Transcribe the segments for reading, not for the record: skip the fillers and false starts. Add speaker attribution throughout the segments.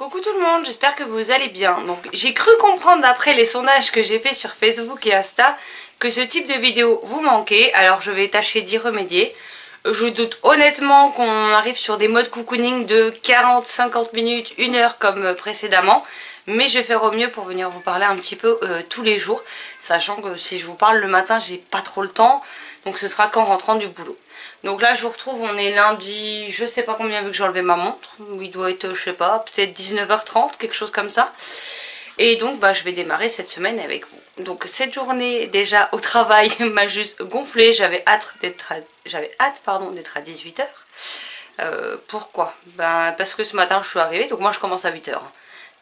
Speaker 1: Coucou tout le monde, j'espère que vous allez bien. Donc j'ai cru comprendre d'après les sondages que j'ai fait sur Facebook et Insta que ce type de vidéo vous manquait, alors je vais tâcher d'y remédier. Je doute honnêtement qu'on arrive sur des modes cocooning de 40, 50 minutes, 1 heure comme précédemment. Mais je vais faire au mieux pour venir vous parler un petit peu tous les jours. Sachant que si je vous parle le matin, j'ai pas trop le temps. Donc ce sera qu'en rentrant du boulot. Donc là je vous retrouve, on est lundi, je sais pas combien vu que j'ai enlevé ma montre. Il doit être, je sais pas, peut-être 19h30, quelque chose comme ça. Et donc bah, je vais démarrer cette semaine avec vous. Donc cette journée déjà au travail m'a juste gonflé. J'avais hâte d'être à 18h. Pourquoi? Ben, parce que ce matin je suis arrivée, donc moi je commence à 8h.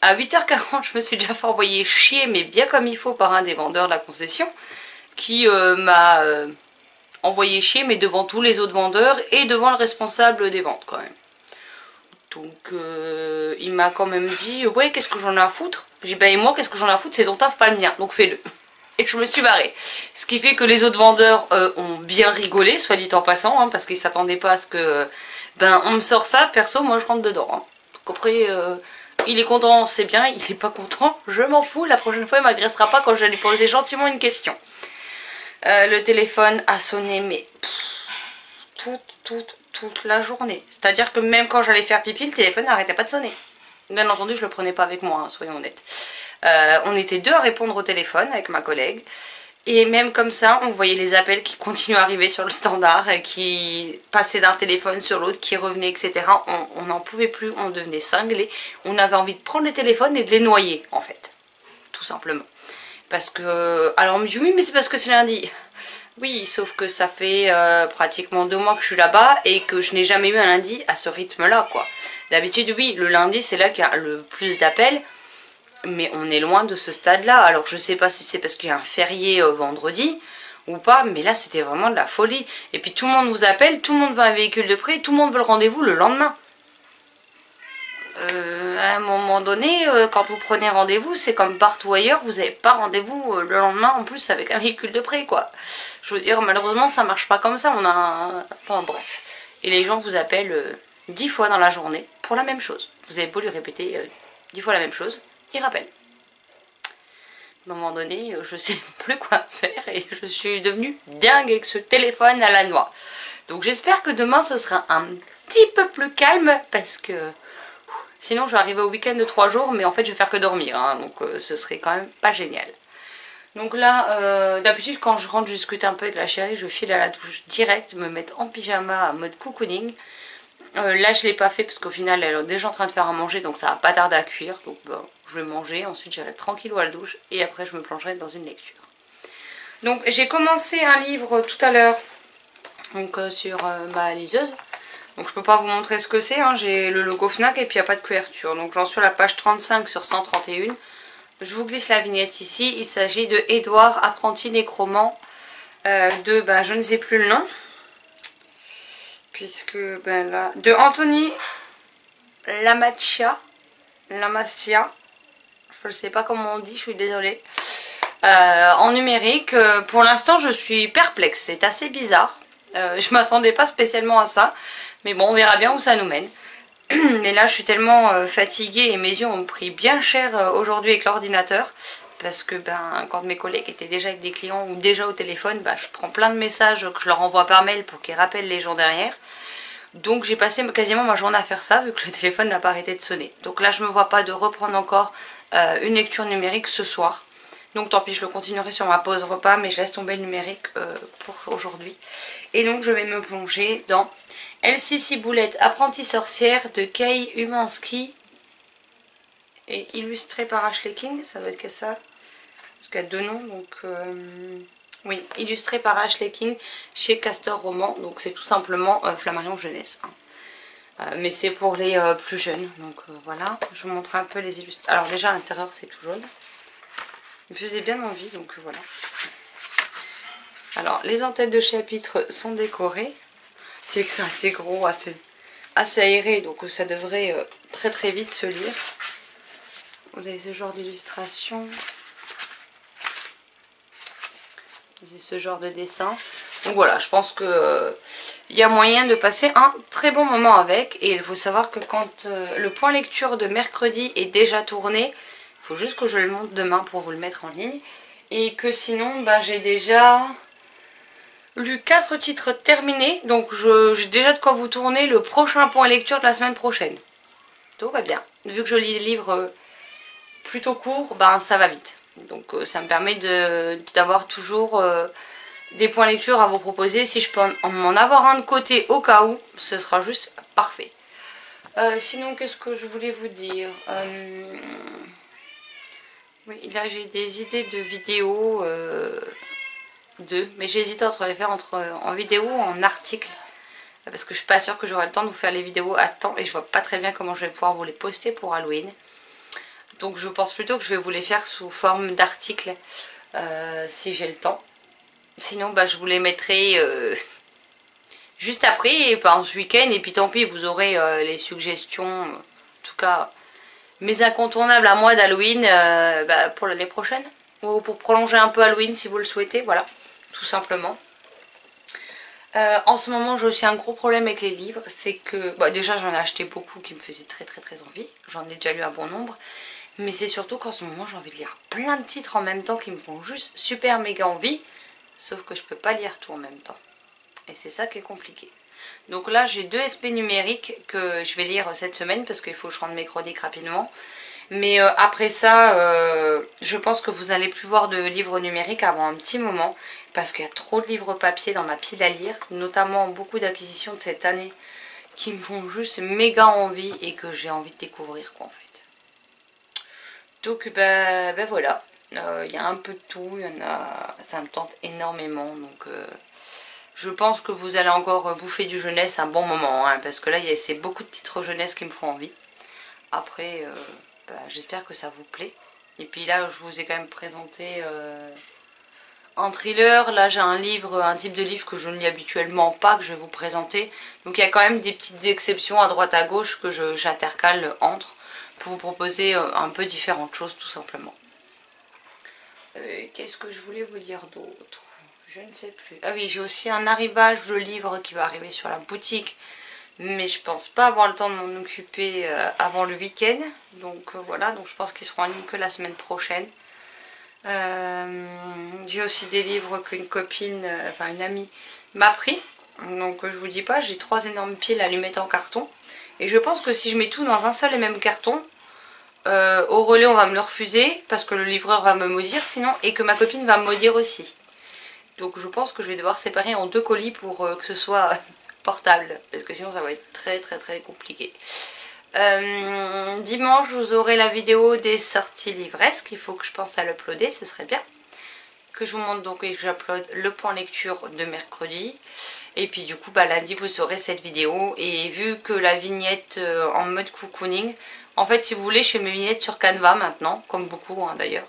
Speaker 1: À 8h40 je me suis déjà fait envoyer chier, mais bien comme il faut, par un des vendeurs de la concession qui m'a envoyé chier, mais devant tous les autres vendeurs et devant le responsable des ventes quand même. Donc il m'a quand même dit ouais, qu'est-ce que j'en ai à foutre? J'ai dit bah et moi qu'est-ce que j'en ai à foutre, c'est ton taf pas le mien, donc fais-le. Et je me suis barrée. Ce qui fait que les autres vendeurs ont bien rigolé, soit dit en passant, hein, parce qu'ils s'attendaient pas à ce que ben on me sort ça, perso moi je rentre dedans. Hein. Donc après il est content, c'est bien, il est pas content, je m'en fous, la prochaine fois il m'agressera pas quand je vais lui poser gentiment une question. Le téléphone a sonné mais toute la journée. C'est-à-dire que même quand j'allais faire pipi, le téléphone n'arrêtait pas de sonner. Bien entendu, je le prenais pas avec moi, hein, soyons honnêtes. On était deux à répondre au téléphone avec ma collègue. Et même comme ça, on voyait les appels qui continuaient à arriver sur le standard, qui passaient d'un téléphone sur l'autre, qui revenaient, etc. On n'en pouvait plus, on devenait cinglés. On avait envie de prendre les téléphones et de les noyer, en fait. Tout simplement. Parce que... Alors on me dit oui, mais c'est parce que c'est lundi. Oui, sauf que ça fait pratiquement 2 mois que je suis là-bas et que je n'ai jamais eu un lundi à ce rythme-là, quoi. D'habitude, oui, le lundi, c'est là qu'il y a le plus d'appels, mais on est loin de ce stade-là. Alors, je sais pas si c'est parce qu'il y a un férié vendredi ou pas, mais là, c'était vraiment de la folie. Et puis, tout le monde vous appelle, tout le monde veut un véhicule de prêt, tout le monde veut le rendez-vous le lendemain. À un moment donné, quand vous prenez rendez-vous, c'est comme partout ailleurs, vous n'avez pas rendez-vous le lendemain en plus avec un véhicule de prêt, quoi. Je veux dire, malheureusement, ça marche pas comme ça, on a un... Enfin, bref. Et les gens vous appellent 10 fois dans la journée pour la même chose. Vous avez beau lui répéter 10 fois la même chose, il rappelle. À un moment donné, je sais plus quoi faire et je suis devenue dingue avec ce téléphone à la noix. Donc j'espère que demain ce sera un petit peu plus calme parce que... Sinon je vais arriver au week-end de 3 jours, mais en fait je vais faire que dormir, hein, donc ce serait quand même pas génial. Donc là, d'habitude quand je rentre, je discute un peu avec la chérie, je file à la douche direct, me mettre en pyjama en mode cocooning. Là je l'ai pas fait parce qu'au final elle est déjà en train de faire à manger, donc ça va pas tarder à cuire. Donc bon, je vais manger, ensuite j'irai tranquillou à la douche et après je me plongerai dans une lecture. Donc j'ai commencé un livre tout à l'heure sur ma liseuse. Donc je peux pas vous montrer ce que c'est, hein. J'ai le logo FNAC et puis il n'y a pas de couverture. Donc j'en suis à la page 35 sur 131. Je vous glisse la vignette ici. Il s'agit de Édouard, apprenti nécromant, de, ben, je ne sais plus le nom. Puisque, ben là, de Anthony Lamacia. Je ne sais pas comment on dit, je suis désolée. En numérique, pour l'instant je suis perplexe, c'est assez bizarre. Je m'attendais pas spécialement à ça. Mais bon, on verra bien où ça nous mène. Mais là, je suis tellement fatiguée et mes yeux ont pris bien cher aujourd'hui avec l'ordinateur. Parce que ben, quand mes collègues étaient déjà avec des clients ou déjà au téléphone, ben, je prends plein de messages que je leur envoie par mail pour qu'ils rappellent les gens derrière. Donc j'ai passé quasiment ma journée à faire ça vu que le téléphone n'a pas arrêté de sonner. Donc là, je me vois pas de reprendre encore une lecture numérique ce soir. Donc tant pis, je le continuerai sur ma pause repas, mais je laisse tomber le numérique pour aujourd'hui. Et donc je vais me plonger dans Elsie Ciboulette, apprentie sorcière de Kay Umansky et illustré par Ashley King, ça doit être que ça, parce qu'il y a 2 noms, donc oui, illustré par Ashley King chez Castor Roman, donc c'est tout simplement Flammarion Jeunesse. Hein. Mais c'est pour les plus jeunes, donc voilà, je vous montre un peu les illustrations. Alors déjà à l'intérieur c'est tout jaune. Il me faisait bien envie, donc voilà. Alors, les entêtes de chapitre sont décorées. C'est écrit assez gros, assez aéré, donc ça devrait très très vite se lire. Vous avez ce genre d'illustration. Vous avez ce genre de dessin. Donc voilà, je pense que il y a moyen de passer un très bon moment avec. Et il faut savoir que quand le point lecture de mercredi est déjà tourné, il faut juste que je le monte demain pour vous le mettre en ligne. Et que sinon, bah, j'ai déjà lu 4 titres terminés. Donc j'ai déjà de quoi vous tourner le prochain point lecture de la semaine prochaine. Tout va bien. Vu que je lis des livres plutôt courts, bah, ça va vite. Donc ça me permet d'avoir toujours des points lecture à vous proposer. Si je peux en avoir un de côté au cas où, ce sera juste parfait. Sinon, qu'est-ce que je voulais vous dire? Oui, là j'ai des idées de vidéos, mais j'hésite entre les faire en vidéo ou en article. Parce que je suis pas sûre que j'aurai le temps de vous faire les vidéos à temps et je vois pas très bien comment je vais pouvoir vous les poster pour Halloween. Donc je pense plutôt que je vais vous les faire sous forme d'articles si j'ai le temps. Sinon bah, je vous les mettrai juste après et pendant ce week-end. Et puis tant pis, vous aurez les suggestions, en tout cas mes incontournables à moi d'Halloween bah, pour l'année prochaine. Ou pour prolonger un peu Halloween si vous le souhaitez, voilà, tout simplement. En ce moment j'ai aussi un gros problème avec les livres, c'est que bah, déjà j'en ai acheté beaucoup qui me faisaient très envie, j'en ai déjà lu un bon nombre, mais c'est surtout qu'en ce moment j'ai envie de lire plein de titres en même temps qui me font juste super méga envie, sauf que je peux pas lire tout en même temps, et c'est ça qui est compliqué. Donc là j'ai 2 SP numériques que je vais lire cette semaine parce qu'il faut que je rende mes chroniques rapidement. Mais après ça, je pense que vous n'allez plus voir de livres numériques avant un petit moment. Parce qu'il y a trop de livres papier dans ma pile à lire. Notamment beaucoup d'acquisitions de cette année qui me font juste méga envie et que j'ai envie de découvrir quoi en fait. Donc ben voilà. Il y a un peu de tout. Il y en a, ça me tente énormément. Donc je pense que vous allez encore bouffer du jeunesse un bon moment. Hein, parce que là, c'est beaucoup de titres jeunesse qui me font envie. Après... bah, j'espère que ça vous plaît. Et puis là, je vous ai quand même présenté en thriller. Là, j'ai un type de livre que je ne lis habituellement pas, que je vais vous présenter. Donc il y a quand même des petites exceptions à droite à gauche que j'intercale entre pour vous proposer un peu différentes choses tout simplement. Qu'est-ce que je voulais vous dire d'autre? Je ne sais plus. Ah oui, j'ai aussi un arrivage de livres qui va arriver sur la boutique. Mais je pense pas avoir le temps de m'en occuper avant le week-end. Donc voilà, donc je pense qu'ils seront en ligne que la semaine prochaine. J'ai aussi des livres qu'une copine, enfin une amie, m'a pris. Donc je vous dis pas, j'ai 3 énormes piles à lui mettre en carton. Et je pense que si je mets tout dans un seul et même carton, au relais on va me le refuser parce que le livreur va me maudire sinon, et que ma copine va me maudire aussi. Donc je pense que je vais devoir séparer en 2 colis pour que ce soit... portable, parce que sinon ça va être très compliqué. Dimanche vous aurez la vidéo des sorties livresques, il faut que je pense à l'uploader, ce serait bien que je vous montre donc et que j'upload le point lecture de mercredi. Et puis du coup bah, lundi vous aurez cette vidéo. Et vu que la vignette en mode cocooning, en fait si vous voulez je fais mes vignettes sur Canva maintenant, comme beaucoup hein, d'ailleurs.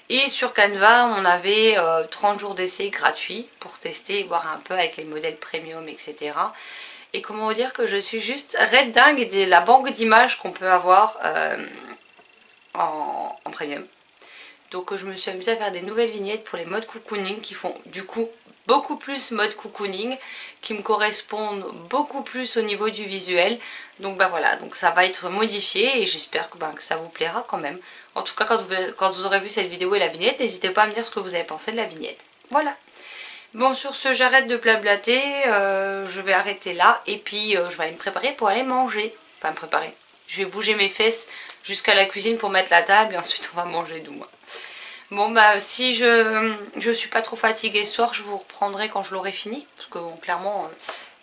Speaker 1: Et sur Canva, on avait 30 jours d'essai gratuits pour tester et voir un peu avec les modèles premium, etc. Et comment vous dire que je suis juste red dingue de la banque d'images qu'on peut avoir en premium. Donc je me suis amusée à faire des nouvelles vignettes pour les modes cocooning qui font du coup beaucoup plus mode cocooning, qui me correspondent beaucoup plus au niveau du visuel. Donc bah voilà, donc ça va être modifié et j'espère que ça vous plaira quand même. En tout cas quand vous aurez vu cette vidéo et la vignette, n'hésitez pas à me dire ce que vous avez pensé de la vignette. Voilà. Bon sur ce j'arrête de blablater, je vais arrêter là et puis je vais aller me préparer pour aller manger. Enfin me préparer, je vais bouger mes fesses jusqu'à la cuisine pour mettre la table et ensuite on va manger d'où moi. Bon bah si je suis pas trop fatiguée ce soir, je vous reprendrai quand je l'aurai fini. Parce que bon, clairement,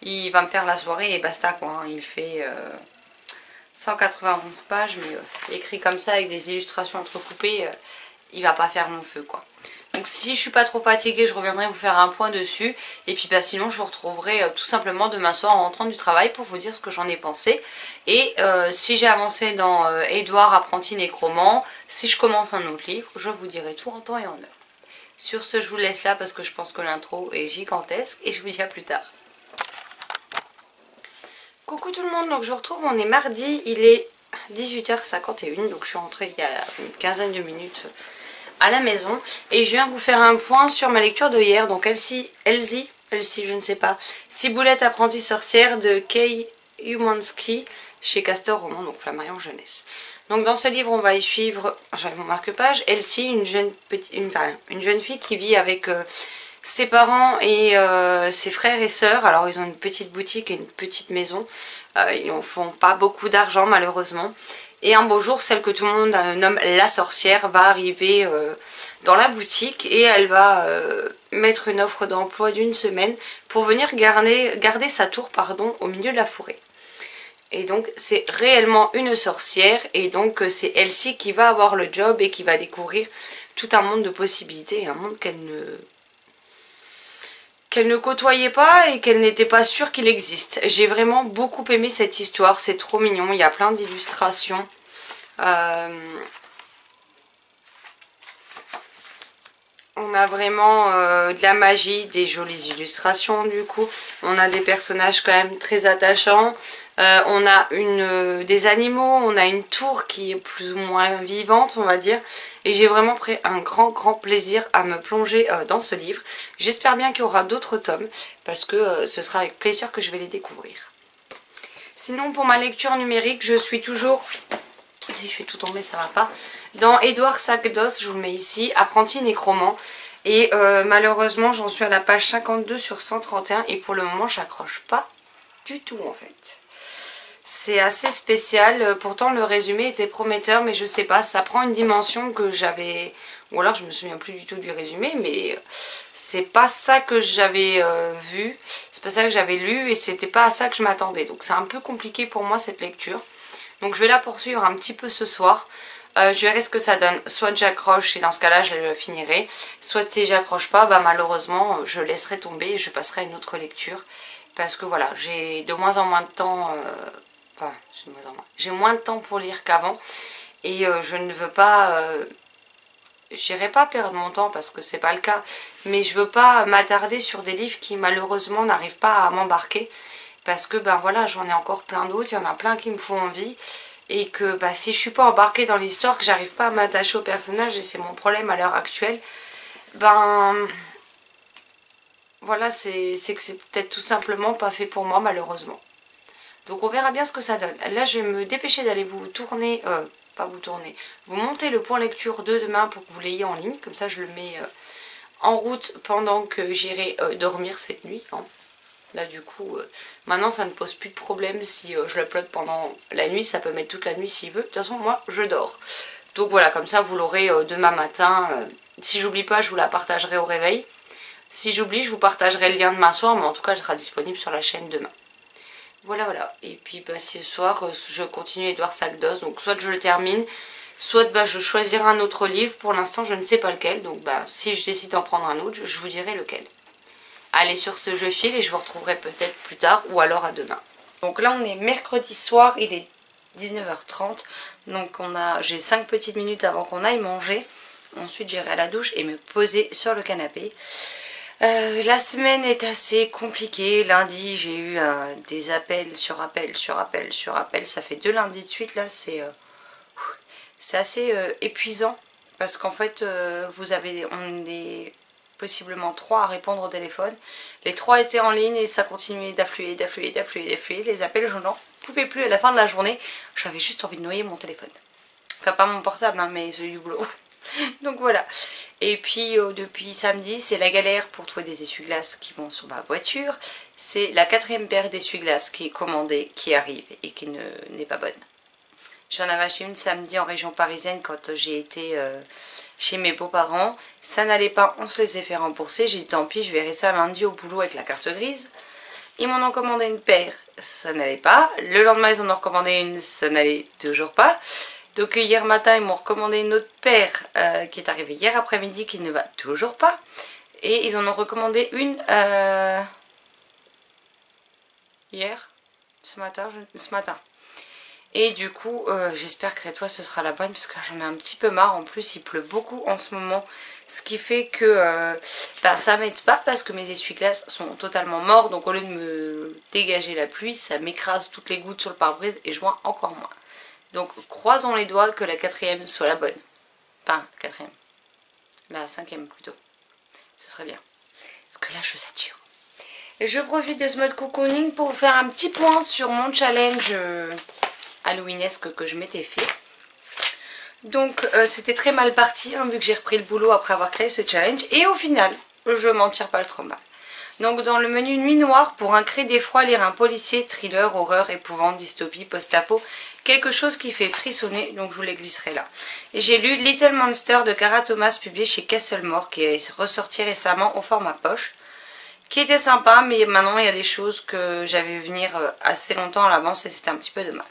Speaker 1: il va me faire la soirée et basta quoi. Hein. Il fait 191 pages, mais écrit comme ça avec des illustrations entrecoupées, il va pas faire mon feu quoi. Donc si je suis pas trop fatiguée, je reviendrai vous faire un point dessus. Et puis bah, sinon je vous retrouverai tout simplement demain soir en rentrant du travail pour vous dire ce que j'en ai pensé. Et si j'ai avancé dans Édouard apprenti nécromant, si je commence un autre livre, je vous dirai tout en temps et en heure. Sur ce je vous laisse là parce que je pense que l'intro est gigantesque et je vous dis à plus tard. Coucou tout le monde, donc je vous retrouve, on est mardi, il est 18h51, donc je suis rentrée il y a une quinzaine de minutes à la maison et je viens vous faire un point sur ma lecture de hier. Donc Elsie, Elsie, je ne sais pas. Ciboulette apprentie sorcière de Kay Umansky chez Castor Roman, donc Flammarion Jeunesse. Donc dans ce livre, on va y suivre, j'avais mon marque-page, Elsie, une jeune fille qui vit avec ses parents et ses frères et sœurs. Alors ils ont une petite boutique et une petite maison. Ils ne font pas beaucoup d'argent malheureusement. Et un beau jour, celle que tout le monde nomme la sorcière va arriver dans la boutique et elle va mettre une offre d'emploi d'1 semaine pour venir garder sa tour au milieu de la forêt. Et donc c'est réellement une sorcière et donc c'est Elsie qui va avoir le job et qui va découvrir tout un monde de possibilités, un monde qu'elle ne côtoyait pas et qu'elle n'était pas sûre qu'il existe. J'ai vraiment beaucoup aimé cette histoire, c'est trop mignon, il y a plein d'illustrations. On a vraiment de la magie, des jolies illustrations du coup. On a des personnages quand même très attachants. On a des animaux, on a une tour qui est plus ou moins vivante on va dire. Et j'ai vraiment pris un grand plaisir à me plonger dans ce livre. J'espère bien qu'il y aura d'autres tomes parce que ce sera avec plaisir que je vais les découvrir. Sinon pour ma lecture numérique je suis toujours... Si je fais tout tomber ça va pas. Dans Édouard Sagdos, je vous le mets ici, apprenti nécromant. Et malheureusement j'en suis à la page 52 sur 131 et pour le moment j'accroche pas du tout en fait. C'est assez spécial, pourtant le résumé était prometteur mais je sais pas, ça prend une dimension que j'avais... Ou alors je me souviens plus du tout du résumé mais c'est pas ça que j'avais vu, c'est pas ça que j'avais lu et c'était pas à ça que je m'attendais. Donc c'est un peu compliqué pour moi cette lecture. Donc je vais la poursuivre un petit peu ce soir. Je verrai ce que ça donne. Soit j'accroche et dans ce cas-là je le finirai. Soit si j'accroche pas, bah malheureusement je laisserai tomber et je passerai à une autre lecture. Parce que voilà, j'ai de moins en moins de temps... j'ai moins de temps pour lire qu'avant. Et je ne veux pas... j'irai pas perdre mon temps parce que c'est pas le cas. Mais je veux pas m'attarder sur des livres qui malheureusement n'arrivent pas à m'embarquer. Parce que ben voilà, j'en ai encore plein d'autres, il y en a plein qui me font envie. Et que bah, si je suis pas embarquée dans l'histoire, que j'arrive pas à m'attacher au personnage, et c'est mon problème à l'heure actuelle, ben voilà, c'est que c'est peut-être tout simplement pas fait pour moi malheureusement. Donc on verra bien ce que ça donne. Là je vais me dépêcher d'aller vous tourner, vous monter le point lecture de demain pour que vous l'ayez en ligne. Comme ça je le mets en route pendant que j'irai dormir cette nuit. Hein. Là du coup, maintenant ça ne pose plus de problème si je l'upload pendant la nuit, ça peut mettre toute la nuit s'il veut. De toute façon moi je dors. Donc voilà, comme ça vous l'aurez demain matin. Si j'oublie pas, je vous la partagerai au réveil. Si j'oublie, je vous partagerai le lien demain soir, mais en tout cas elle sera disponible sur la chaîne demain. Voilà. Et puis bah, ce soir, je continue Édouard Sagdos, donc soit je le termine, soit bah, je choisirai un autre livre. Pour l'instant je ne sais pas lequel, donc bah, si je décide d'en prendre un autre, je vous dirai lequel. Allez, sur ce je file et je vous retrouverai peut-être plus tard ou alors à demain. Donc là on est mercredi soir, il est 19h30. Donc j'ai 5 petites minutes avant qu'on aille manger. Ensuite j'irai à la douche et me poser sur le canapé. La semaine est assez compliquée. Lundi j'ai eu des appels sur appels. Ça fait 2 lundis de suite là, c'est assez épuisant. Parce qu'en fait on est possiblement 3 à répondre au téléphone. Les 3 étaient en ligne et ça continuait d'affluer. Les appels, je n'en pouvais plus à la fin de la journée. J'avais juste envie de noyer mon téléphone. Enfin pas mon portable hein, mais celui du boulot. Donc voilà. Et puis depuis samedi c'est la galère pour trouver des essuie-glaces qui vont sur ma voiture. C'est la 4e paire d'essuie-glaces qui est commandée, qui arrive et qui n'est pas bonne. J'en avais acheté une samedi en région parisienne quand j'ai été chez mes beaux-parents. Ça n'allait pas, on se les a fait rembourser. J'ai dit tant pis, je verrai ça lundi au boulot avec la carte grise. Ils m'en ont commandé une paire, ça n'allait pas. Le lendemain ils en ont recommandé une, ça n'allait toujours pas. Donc hier matin ils m'ont recommandé une autre paire qui est arrivée hier après-midi qui ne va toujours pas. Et ils en ont recommandé une hier, ce matin. Et du coup j'espère que cette fois ce sera la bonne parce que j'en ai un petit peu marre. En plus il pleut beaucoup en ce moment. Ce qui fait que ça m'aide pas parce que mes essuie-glaces sont totalement morts. Donc au lieu de me dégager la pluie, ça m'écrase toutes les gouttes sur le pare-brise et je vois encore moins. Donc croisons les doigts que la 4e soit la bonne. Enfin, la 4e. La 5e plutôt. Ce serait bien. Parce que là je sature. Et je profite de ce mode cocooning pour vous faire un petit point sur mon challenge halloweenesque que je m'étais fait. Donc c'était très mal parti hein, vu que j'ai repris le boulot après avoir créé ce challenge. Et au final, je m'en tire pas trop mal. Donc dans le menu Nuit Noire, pour un cri d'effroi, lire un policier, thriller, horreur, épouvante, dystopie, post-apo, quelque chose qui fait frissonner, donc je vous les glisserai là. Et j'ai lu Little Monster de Cara Thomas, publié chez Castlemore, qui est ressorti récemment au format poche, qui était sympa, mais maintenant il y a des choses que j'avais vu venir assez longtemps à l'avance et c'était un petit peu dommage.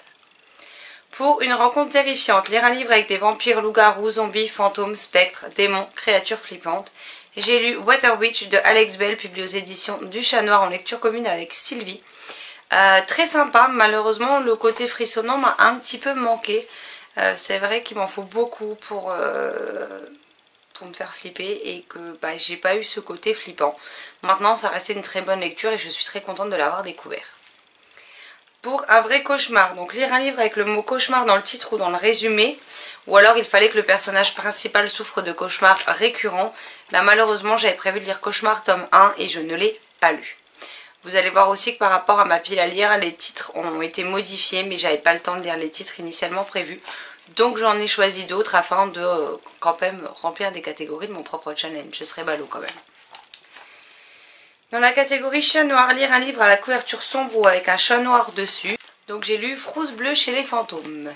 Speaker 1: Pour une rencontre terrifiante, lire un livre avec des vampires, loups-garous, zombies, fantômes, spectres, démons, créatures flippantes. J'ai lu Water Witch de Alex Bell, publié aux éditions du Chat Noir en lecture commune avec Sylvie. Très sympa, malheureusement le côté frissonnant m'a un petit peu manqué. C'est vrai qu'il m'en faut beaucoup pour me faire flipper et que j'ai pas eu ce côté flippant. Maintenant ça restait une très bonne lecture et je suis très contente de l'avoir découvert. Pour un vrai cauchemar, donc lire un livre avec le mot cauchemar dans le titre ou dans le résumé, ou alors il fallait que le personnage principal souffre de cauchemars récurrents. Malheureusement j'avais prévu de lire Cauchemar tome 1 et je ne l'ai pas lu. Vous allez voir aussi que par rapport à ma pile à lire, les titres ont été modifiés, mais j'avais pas le temps de lire les titres initialement prévus. Donc j'en ai choisi d'autres afin de quand même remplir des catégories de mon propre challenge. Je serais ballot quand même. Dans la catégorie chat noir, lire un livre à la couverture sombre ou avec un chat noir dessus. Donc j'ai lu Frousse bleue chez les fantômes.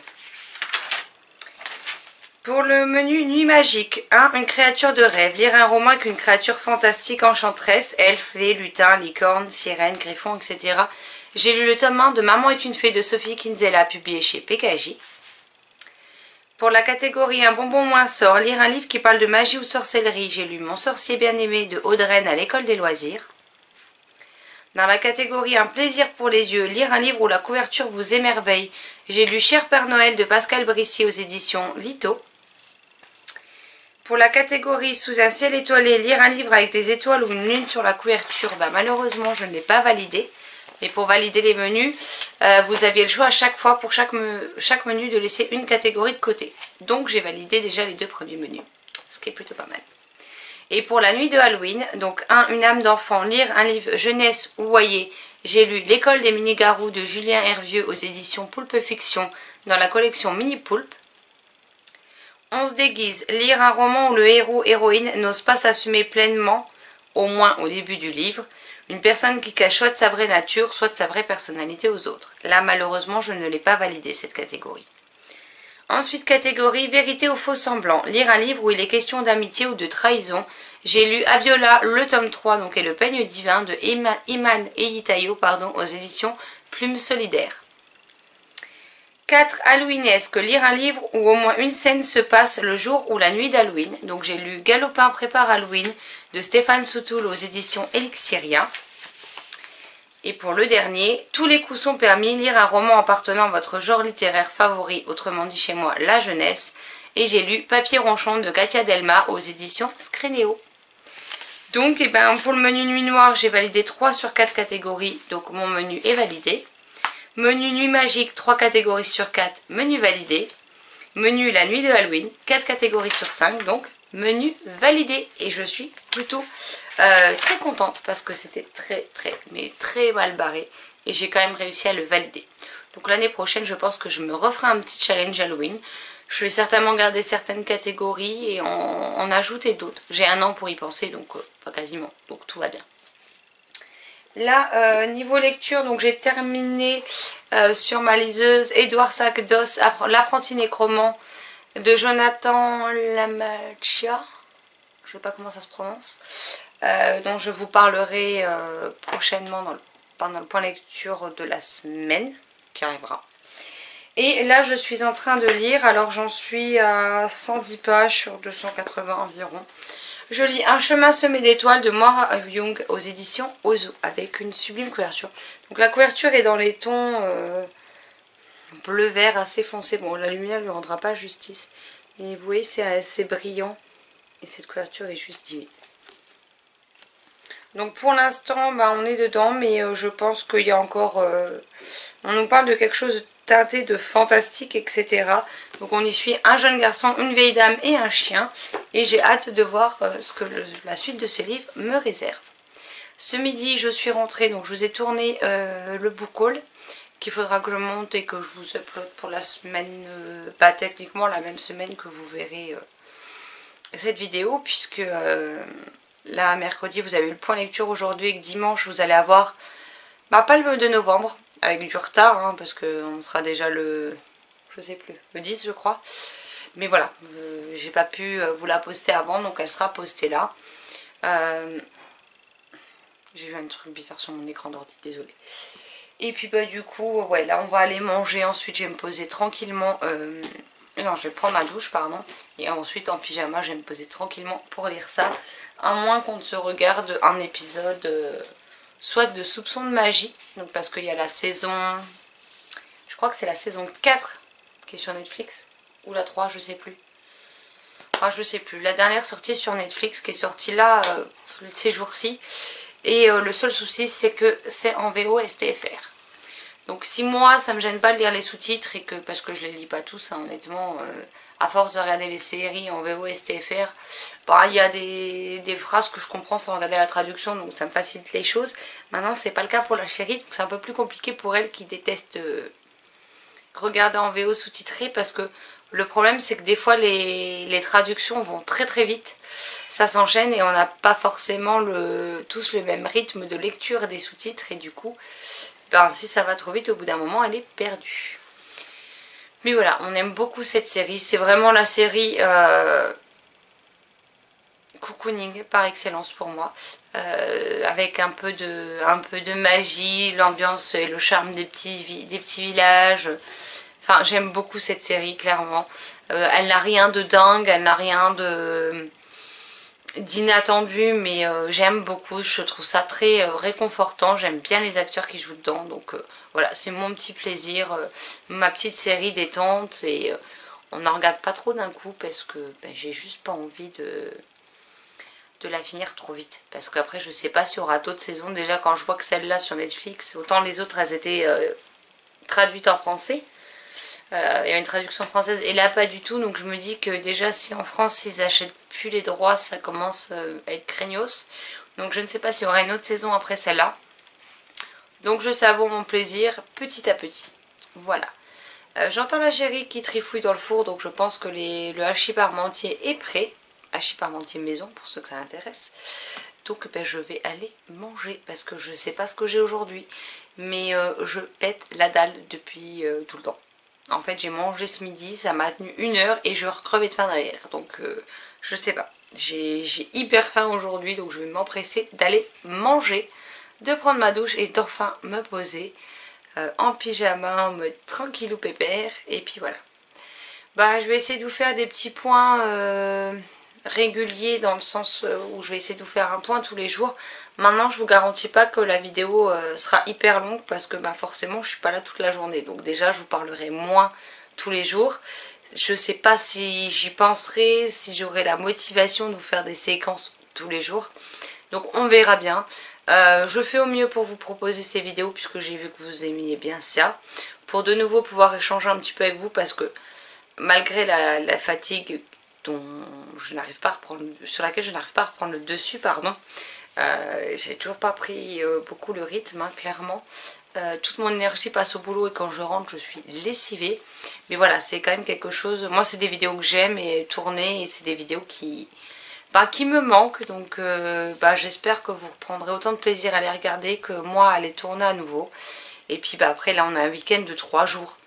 Speaker 1: Pour le menu Nuit magique, 1. Une créature de rêve. Lire un roman avec une créature fantastique enchanteresse, elfe, fée, lutin, licorne, sirène, griffon, etc. J'ai lu le tome 1 de Maman est une fée de Sophie Kinsella, publié chez PKJ. Pour la catégorie Un bonbon moins sort, lire un livre qui parle de magie ou sorcellerie. J'ai lu Mon sorcier bien-aimé de Audreyne à l'école des loisirs. Dans la catégorie Un plaisir pour les yeux, lire un livre où la couverture vous émerveille. J'ai lu Cher Père Noël de Pascal Brissier aux éditions Lito. Pour la catégorie Sous un ciel étoilé, lire un livre avec des étoiles ou une lune sur la couverture, malheureusement je ne l'ai pas validé. Mais pour valider les menus, vous aviez le choix à chaque fois pour chaque menu de laisser une catégorie de côté. Donc j'ai validé déjà les 2 premiers menus, ce qui est plutôt pas mal. Et pour la nuit de Halloween, donc 1. Une âme d'enfant, lire un livre jeunesse ou voyer. J'ai lu L'école des mini-garous de Julien Hervieux aux éditions Poulpe Fiction dans la collection Mini Poulpe. On se déguise, lire un roman où le héros-héroïne n'ose pas s'assumer pleinement, au moins au début du livre. Une personne qui cache soit de sa vraie nature, soit de sa vraie personnalité aux autres. Là, malheureusement, je ne l'ai pas validé, cette catégorie. Ensuite, catégorie Vérité ou faux semblant. Lire un livre où il est question d'amitié ou de trahison. J'ai lu Abiola, le tome 3, donc, et le peigne divin de Iman Eyitayo, aux éditions Plume Solidaire. 4. Halloweenesque. Lire un livre où au moins une scène se passe le jour ou la nuit d'Halloween. Donc j'ai lu Galopin prépare Halloween de Stéphane Soutoul aux éditions Elixiria. Et pour le dernier, tous les coups sont permis, lire un roman appartenant à votre genre littéraire favori, autrement dit chez moi, la jeunesse. Et j'ai lu Papier ronchon de Katia Delma aux éditions Scrénéo. Donc pour le menu Nuit Noire, j'ai validé 3 sur 4 catégories, donc mon menu est validé. Menu Nuit Magique, 3 catégories sur 4, menu validé. Menu La Nuit de Halloween, 4 catégories sur 5, donc menu validé. Et je suis plutôt très contente parce que c'était très mal barré. Et j'ai quand même réussi à le valider. Donc l'année prochaine, je pense que je me referai un petit challenge Halloween. Je vais certainement garder certaines catégories et en ajouter d'autres. J'ai un an pour y penser, donc pas quasiment, donc tout va bien. Là, niveau lecture, donc j'ai terminé sur ma liseuse Édouard Sac-d'Os, L'apprenti nécromant de Jonathan Lamaccia. Je ne sais pas comment ça se prononce. Dont je vous parlerai prochainement pendant le point lecture de la semaine qui arrivera. Et là, je suis en train de lire. Alors, j'en suis à 110 pages sur 280 environ. Je lis Un chemin semé d'étoiles de Moira Young aux éditions Ozo avec une sublime couverture. Donc la couverture est dans les tons bleu-vert assez foncé. Bon, la lumière ne lui rendra pas justice. Et vous voyez, c'est assez brillant. Et cette couverture est juste divine. Donc pour l'instant, on est dedans, mais je pense qu'il y a encore... on nous parle de quelque chose de teinté de fantastique, etc. Donc on y suit un jeune garçon, une vieille dame et un chien. Et j'ai hâte de voir ce que la suite de ce livre me réserve. Ce midi je suis rentrée, donc je vous ai tourné le book haul qu'il faudra que je monte et que je vous upload pour la semaine, pas techniquement la même semaine que vous verrez cette vidéo, puisque là mercredi vous avez eu le point lecture aujourd'hui et que dimanche vous allez avoir pas le 2 novembre avec du retard hein, parce qu'on sera déjà le, je sais plus, le 10 je crois, mais voilà, j'ai pas pu vous la poster avant donc elle sera postée là. J'ai vu un truc bizarre sur mon écran d'ordi, désolé. Et puis du coup, ouais, là on va aller manger, ensuite je vais me poser tranquillement, non je vais prendre ma douche pardon, et ensuite en pyjama je vais me poser tranquillement pour lire ça, à moins qu'on ne se regarde un épisode soit de Soupçons de magie, donc parce qu'il y a la saison, je crois que c'est la saison 4 qui est sur Netflix, ou la 3 je sais plus. Enfin je sais plus, la dernière sortie sur Netflix qui est sortie là ces jours-ci. Et le seul souci c'est que c'est en VO STFR. Donc si moi ça me gêne pas de lire les sous-titres et que, parce que je les lis pas tous hein, honnêtement, à force de regarder les séries en VO STFR, il y a des phrases que je comprends sans regarder la traduction, donc ça me facilite les choses. Maintenant c'est pas le cas pour la chérie, donc c'est un peu plus compliqué pour elle qui déteste regarder en VO sous-titré, parce que le problème c'est que des fois les traductions vont très vite, ça s'enchaîne et on n'a pas forcément tous le même rythme de lecture des sous-titres, et du coup si ça va trop vite au bout d'un moment elle est perdue. Mais voilà, on aime beaucoup cette série, c'est vraiment la série cocooning par excellence pour moi, avec un peu de magie, l'ambiance et le charme des petits villages. Enfin, j'aime beaucoup cette série, clairement. Elle n'a rien de dingue, elle n'a rien d'inattendu, mais j'aime beaucoup. Je trouve ça très réconfortant. J'aime bien les acteurs qui jouent dedans. Donc voilà, c'est mon petit plaisir, ma petite série détente. Et on n'en regarde pas trop d'un coup parce que j'ai juste pas envie de la finir trop vite. Parce qu'après, je sais pas s'il y aura d'autres saisons. Déjà, quand je vois que celle-là sur Netflix, autant les autres, elles étaient traduites en français. Il y avait une traduction française et là pas du tout, donc je me dis que déjà si en France ils achètent plus les droits, ça commence à être craignos. Donc je ne sais pas s'il y aura une autre saison après celle-là. Donc je savoure mon plaisir petit à petit. Voilà. J'entends la chérie qui trifouille dans le four, donc je pense que le hachis parmentier est prêt. Hachis parmentier maison pour ceux que ça intéresse. Donc je vais aller manger parce que je sais pas ce que j'ai aujourd'hui. Mais je pète la dalle depuis tout le temps. En fait j'ai mangé ce midi, ça m'a tenu 1 heure et je recrevais de faim derrière. Donc je sais pas, j'ai hyper faim aujourd'hui, donc je vais m'empresser d'aller manger, de prendre ma douche et d'enfin me poser en pyjama, en mode tranquillou pépère. Et puis voilà. Je vais essayer de vous faire des petits points réguliers, dans le sens où je vais essayer de vous faire un point tous les jours. Maintenant je vous garantis pas que la vidéo sera hyper longue parce que forcément je suis pas là toute la journée, donc déjà je vous parlerai moins tous les jours. Je sais pas si j'y penserai, si j'aurai la motivation de vous faire des séquences tous les jours, donc on verra bien. Je fais au mieux pour vous proposer ces vidéos puisque j'ai vu que vous aimiez bien ça, pour de nouveau pouvoir échanger un petit peu avec vous, parce que malgré la fatigue dont je n'arrive pas à reprendre, sur laquelle je n'arrive pas à reprendre le dessus, pardon, j'ai toujours pas pris beaucoup le rythme, hein, clairement. Toute mon énergie passe au boulot et quand je rentre je suis lessivée. Mais voilà, c'est quand même quelque chose, moi c'est des vidéos que j'aime et tourner, et c'est des vidéos qui me manquent. Donc j'espère que vous reprendrez autant de plaisir à les regarder que moi à les tourner à nouveau. Et puis après là on a un week-end de 3 jours.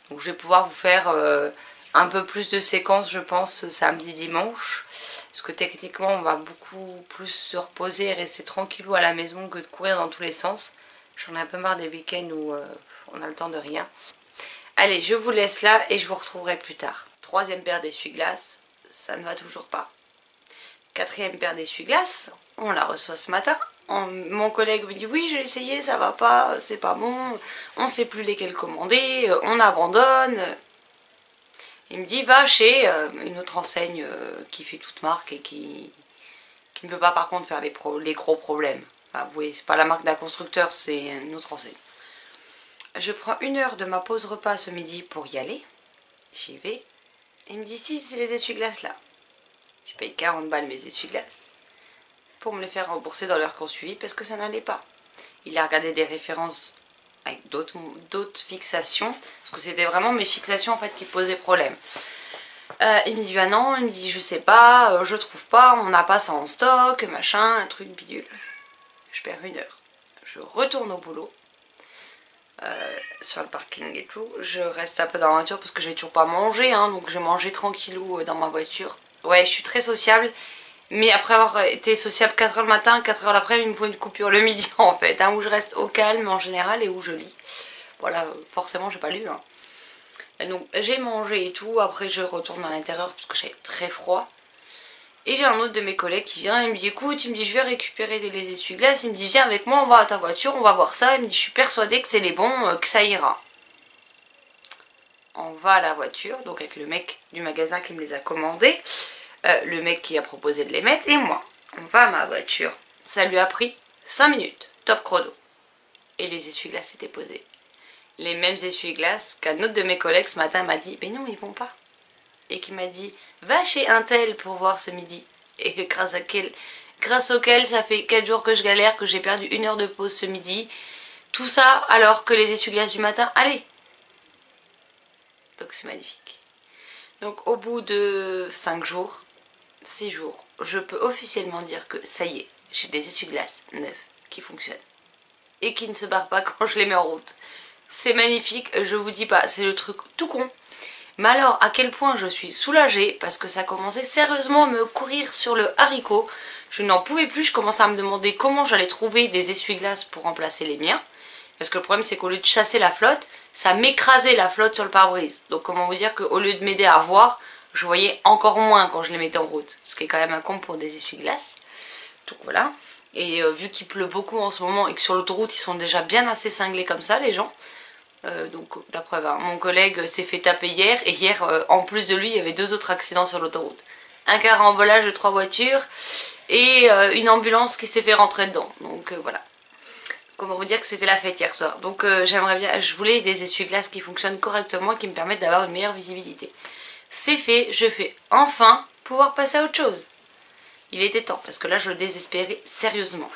Speaker 1: Donc je vais pouvoir vous faire un peu plus de séquences je pense samedi, dimanche. Parce que techniquement on va beaucoup plus se reposer et rester tranquillou à la maison que de courir dans tous les sens. J'en ai un peu marre des week-ends où on a le temps de rien. Allez, je vous laisse là et je vous retrouverai plus tard. 3e paire d'essuie-glaces, ça ne va toujours pas. 4e paire d'essuie-glaces, on la reçoit ce matin. Mon collègue me dit oui j'ai essayé, ça va pas, c'est pas bon, on sait plus lesquels commander, on abandonne. Il me dit va chez une autre enseigne qui fait toute marque et qui ne peut pas par contre faire les gros problèmes. Vous voyez, c'est pas la marque d'un constructeur, c'est une autre enseigne. Je prends 1 heure de ma pause repas ce midi pour y aller. J'y vais. Et il me dit si, c'est les essuie-glaces là. Je paye 40 balles mes essuie-glaces. pour me les faire rembourser dans l'heure qu'on suivit parce que ça n'allait pas. Il a regardé des références avec d'autres fixations, parce que c'était vraiment mes fixations en fait qui posaient problème. Il me dit bah non, il me dit je sais pas, je trouve pas, on n'a pas ça en stock, machin, un truc bidule. Je perds 1 heure. Je retourne au boulot, sur le parking et tout. Je reste un peu dans la voiture parce que j'ai toujours pas mangé, hein, donc j'ai mangé tranquillou dans ma voiture. Ouais, je suis très sociable, mais après avoir été sociable 4h le matin, 4h l'après-midi, il me faut une coupure le midi en fait, hein, où je reste au calme en général et où je lis. Voilà, forcément j'ai pas lu. Hein. Et donc j'ai mangé et tout, après je retourne à l'intérieur parce que j'avais très froid. Et j'ai un autre de mes collègues qui vient, il me dit écoute, il me dit je vais récupérer les essuie-glaces, il me dit viens avec moi, on va à ta voiture, on va voir ça, il me dit je suis persuadée que c'est les bons, que ça ira. On va à la voiture, donc avec le mec du magasin qui me les a commandés, le mec qui a proposé de les mettre et moi. On va à ma voiture, ça lui a pris 5 minutes, top chrono. Et les essuie-glaces étaient posés. Les mêmes essuie-glaces qu'un autre de mes collègues ce matin m'a dit mais non ils vont pas. Et qui m'a dit va chez Untel pour voir ce midi. Et que grâce auquel ça fait 4 jours que je galère, que j'ai perdu 1 heure de pause ce midi. Tout ça alors que les essuie-glaces du matin, allez. Donc c'est magnifique. Donc au bout de 5 jours, 6 jours, je peux officiellement dire que ça y est, j'ai des essuie-glaces neufs qui fonctionnent. Et qui ne se barrent pas quand je les mets en route. C'est magnifique, je vous dis pas, c'est le truc tout con. Mais alors, à quel point je suis soulagée, parce que ça commençait sérieusement à me courir sur le haricot. Je n'en pouvais plus, je commençais à me demander comment j'allais trouver des essuie-glaces pour remplacer les miens. Parce que le problème, c'est qu'au lieu de chasser la flotte, ça m'écrasait la flotte sur le pare-brise. Donc comment vous dire qu'au lieu de m'aider à voir, je voyais encore moins quand je les mettais en route. Ce qui est quand même un comble pour des essuie-glaces. Donc voilà. Et vu qu'il pleut beaucoup en ce moment et que sur l'autoroute, ils sont déjà bien assez cinglés comme ça, les gens. Donc la preuve, hein, mon collègue s'est fait taper hier et hier en plus de lui il y avait 2 autres accidents sur l'autoroute. Un carambolage de 3 voitures et une ambulance qui s'est fait rentrer dedans. Donc voilà. Comment vous dire que c'était la fête hier soir. Donc j'aimerais bien, je voulais des essuie-glaces qui fonctionnent correctement et qui me permettent d'avoir une meilleure visibilité. C'est fait, je vais enfin pouvoir passer à autre chose. Il était temps parce que là je désespérais sérieusement.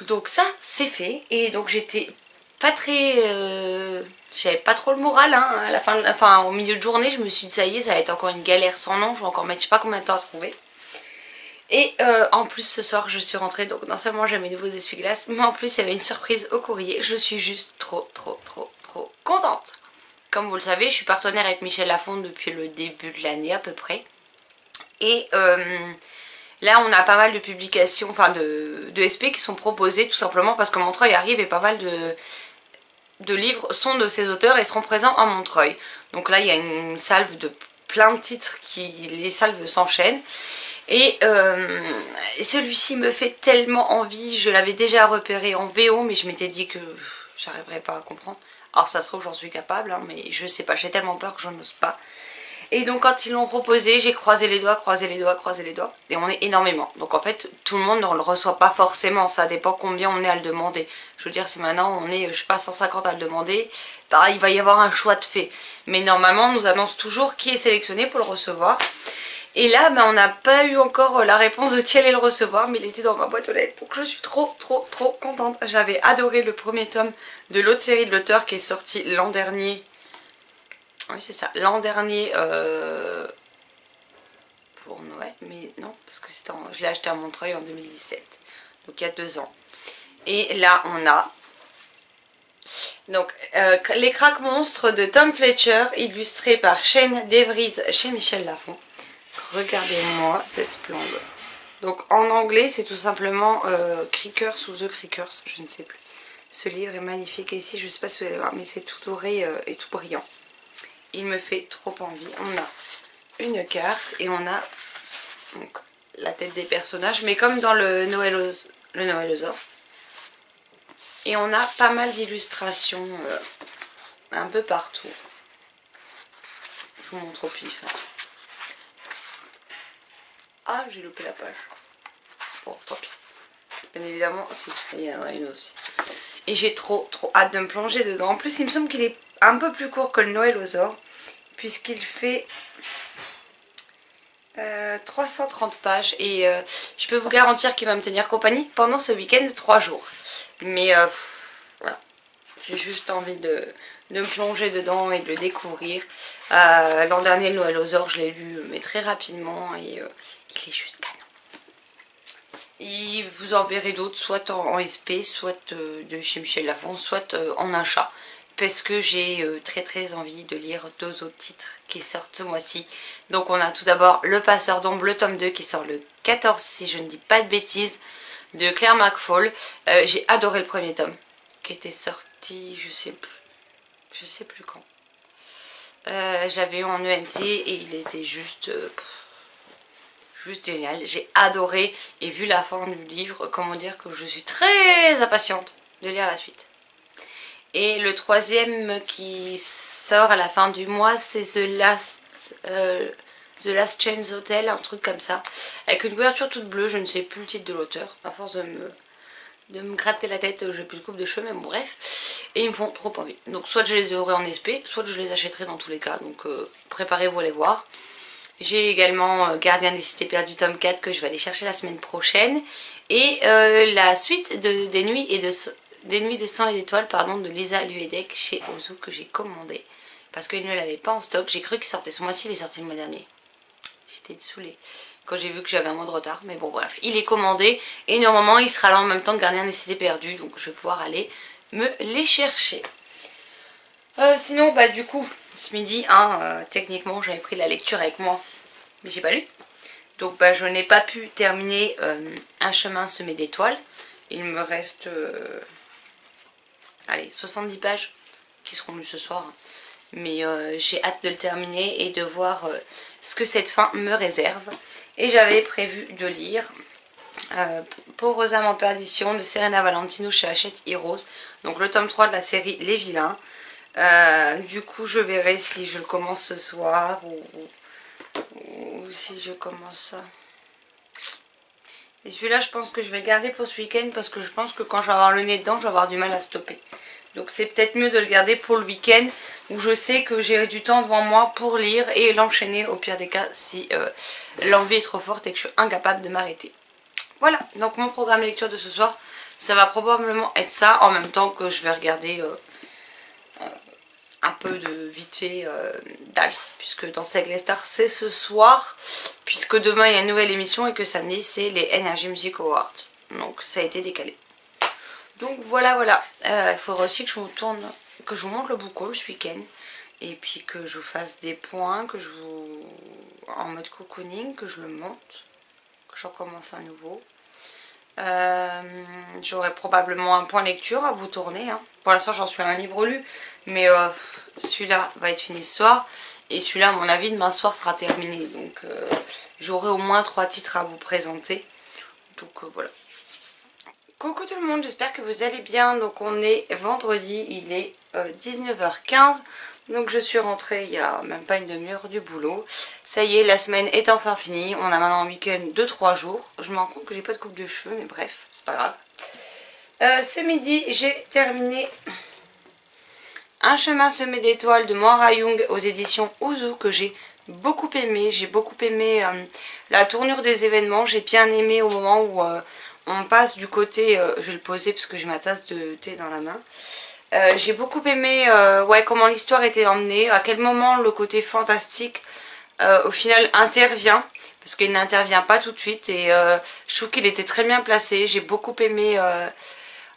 Speaker 1: Donc ça c'est fait et donc j'étais pas très... j'avais pas trop le moral hein, à la fin, enfin au milieu de journée je me suis dit ça y est, ça va être encore une galère sans nom, je vais encore mettre je sais pas combien de temps à trouver. Et en plus ce soir je suis rentrée, donc non seulement j'ai mes nouveaux essuie-glaces, mais en plus il y avait une surprise au courrier, je suis juste trop contente. Comme vous le savez, je suis partenaire avec Michel Lafon depuis le début de l'année à peu près. Et là on a pas mal de publications, enfin de SP qui sont proposées tout simplement parce que Montreuil arrive et pas mal de livres sont de ces auteurs et seront présents à Montreuil. Donc là il y a une salve de plein de titres, les salves s'enchaînent. Et celui-ci me fait tellement envie, je l'avais déjà repéré en VO mais je m'étais dit que j'arriverais pas à comprendre. Alors ça se trouve j'en suis capable hein, mais je sais pas, j'ai tellement peur que je n'ose pas. Et donc quand ils l'ont proposé, j'ai croisé les doigts, et on est énormément. Donc en fait, tout le monde ne le reçoit pas forcément, ça dépend combien on est à le demander. Je veux dire, si maintenant on est, je sais pas, 150 à le demander, bah, il va y avoir un choix de fait. Mais normalement, on nous annonce toujours qui est sélectionné pour le recevoir. Et là, bah, on n'a pas eu encore la réponse de qui allait le recevoir, mais il était dans ma boîte aux lettres. Donc je suis trop contente. J'avais adoré le premier tome de l'autre série de l'auteur qui est sorti l'an dernier. Oui c'est ça, l'an dernier pour Noël, mais non, parce que je l'ai acheté à Montreuil en 2017, donc il y a 2 ans. Et là on a donc Les Craques Monstres de Tom Fletcher, illustré par Shane DeVries chez Michel Lafon. Regardez-moi cette splendeur. Donc en anglais c'est tout simplement Crickers ou The Crickers, je ne sais plus. Ce livre est magnifique et ici je ne sais pas si vous allez voir mais c'est tout doré et tout brillant. Il me fait trop envie. On a une carte et on a donc, la tête des personnages, mais comme dans le Noëlosaure. Et on a pas mal d'illustrations un peu partout. Je vous montre au pif. Ah, j'ai loupé la page. Bon, tant pis. Bien évidemment, si, il y en a une aussi. Et j'ai trop hâte de me plonger dedans. En plus, il me semble qu'il est un peu plus court que le Noëlosaure, puisqu'il fait 330 pages et je peux vous garantir qu'il va me tenir compagnie pendant ce week-end de 3 jours. Mais voilà, j'ai juste envie de me plonger dedans et de le découvrir. L'an dernier, le Noël aux Or, je l'ai lu mais très rapidement et il est juste canon. Et vous en verrez d'autres, soit en SP, soit de chez Michel Lafon, soit en achat. Parce que j'ai très envie de lire 2 autres titres qui sortent ce mois-ci. Donc on a tout d'abord Le Passeur d'Ombre, le tome 2 qui sort le 14 si je ne dis pas de bêtises, de Claire McFall. J'ai adoré le premier tome qui était sorti, je sais plus quand. Je l'avais eu en ENC et il était juste génial. J'ai adoré et vu la fin du livre, comment dire que je suis très impatiente de lire la suite. Et le troisième qui sort à la fin du mois, c'est The Last Chance Hotel, un truc comme ça. Avec une couverture toute bleue, je ne sais plus le titre de l'auteur. À force de me gratter la tête, j'ai plus de coupe de cheveux, mais bon bref. Et ils me font trop envie. Donc soit je les aurai en SP, soit je les achèterai dans tous les cas. Donc préparez-vous à les voir. J'ai également Gardien des Cités Perdues tome 4 que je vais aller chercher la semaine prochaine. Et la suite des Nuits de sang et d'étoiles, pardon, de Lisa Luedek chez Ozu que j'ai commandé. Parce qu'il ne l'avait pas en stock. J'ai cru qu'il sortait ce mois-ci, il est sorti le mois dernier. J'étais saoulée quand j'ai vu que j'avais un mois de retard. Mais bon bref, il est commandé. Et normalement il sera là en même temps que Gardien des Cités Perdues. Donc je vais pouvoir aller me les chercher. Sinon bah du coup, ce midi, techniquement j'avais pris la lecture avec moi. Mais j'ai pas lu. Donc bah je n'ai pas pu terminer Un chemin semé d'étoiles. Il me reste... allez, 70 pages qui seront lues ce soir. Mais j'ai hâte de le terminer et de voir ce que cette fin me réserve. Et j'avais prévu de lire Pour aux âmes en perdition de Serena Valentino chez Hachette Heroes. Donc le tome 3 de la série Les Vilains. Du coup je verrai si je le commence ce soir ou si je commence ça. Et celui-là je pense que je vais le garder pour ce week-end parce que je pense que quand je vais avoir le nez dedans je vais avoir du mal à stopper. Donc c'est peut-être mieux de le garder pour le week-end où je sais que j'ai du temps devant moi pour lire et l'enchaîner au pire des cas si l'envie est trop forte et que je suis incapable de m'arrêter. Voilà, donc mon programme lecture de ce soir, ça va probablement être ça en même temps que je vais regarder un peu de vite fait Dals, puisque dans Saigle Star c'est ce soir, puisque demain il y a une nouvelle émission et que samedi c'est les Energy Music Awards. Donc ça a été décalé. Donc voilà. Il faudra aussi que je vous montre le book haul ce week-end. Et puis que je vous fasse des points, que je vous... en mode cocooning, que je le monte. Que j'en commence à nouveau. J'aurai probablement un point lecture à vous tourner. Pour l'instant j'en suis à un livre lu. Mais celui-là va être fini ce soir. Et celui-là à mon avis demain soir sera terminé. Donc j'aurai au moins 3 titres à vous présenter. Donc voilà. Coucou tout le monde, j'espère que vous allez bien. Donc on est vendredi, il est 19h15. Donc je suis rentrée il y a même pas une demi-heure du boulot. Ça y est, la semaine est enfin finie. On a maintenant un week-end de 3 jours. Je me rends compte que j'ai pas de coupe de cheveux, mais bref, c'est pas grave. Ce midi, j'ai terminé Un chemin semé d'étoiles de Moira Young aux éditions Ozu que j'ai beaucoup aimé. J'ai beaucoup aimé la tournure des événements. J'ai bien aimé au moment où... on passe du côté, je vais le poser parce que j'ai ma tasse de thé dans la main. J'ai beaucoup aimé comment l'histoire était emmenée, à quel moment le côté fantastique au final intervient, parce qu'il n'intervient pas tout de suite et je trouve qu'il était très bien placé. J'ai beaucoup aimé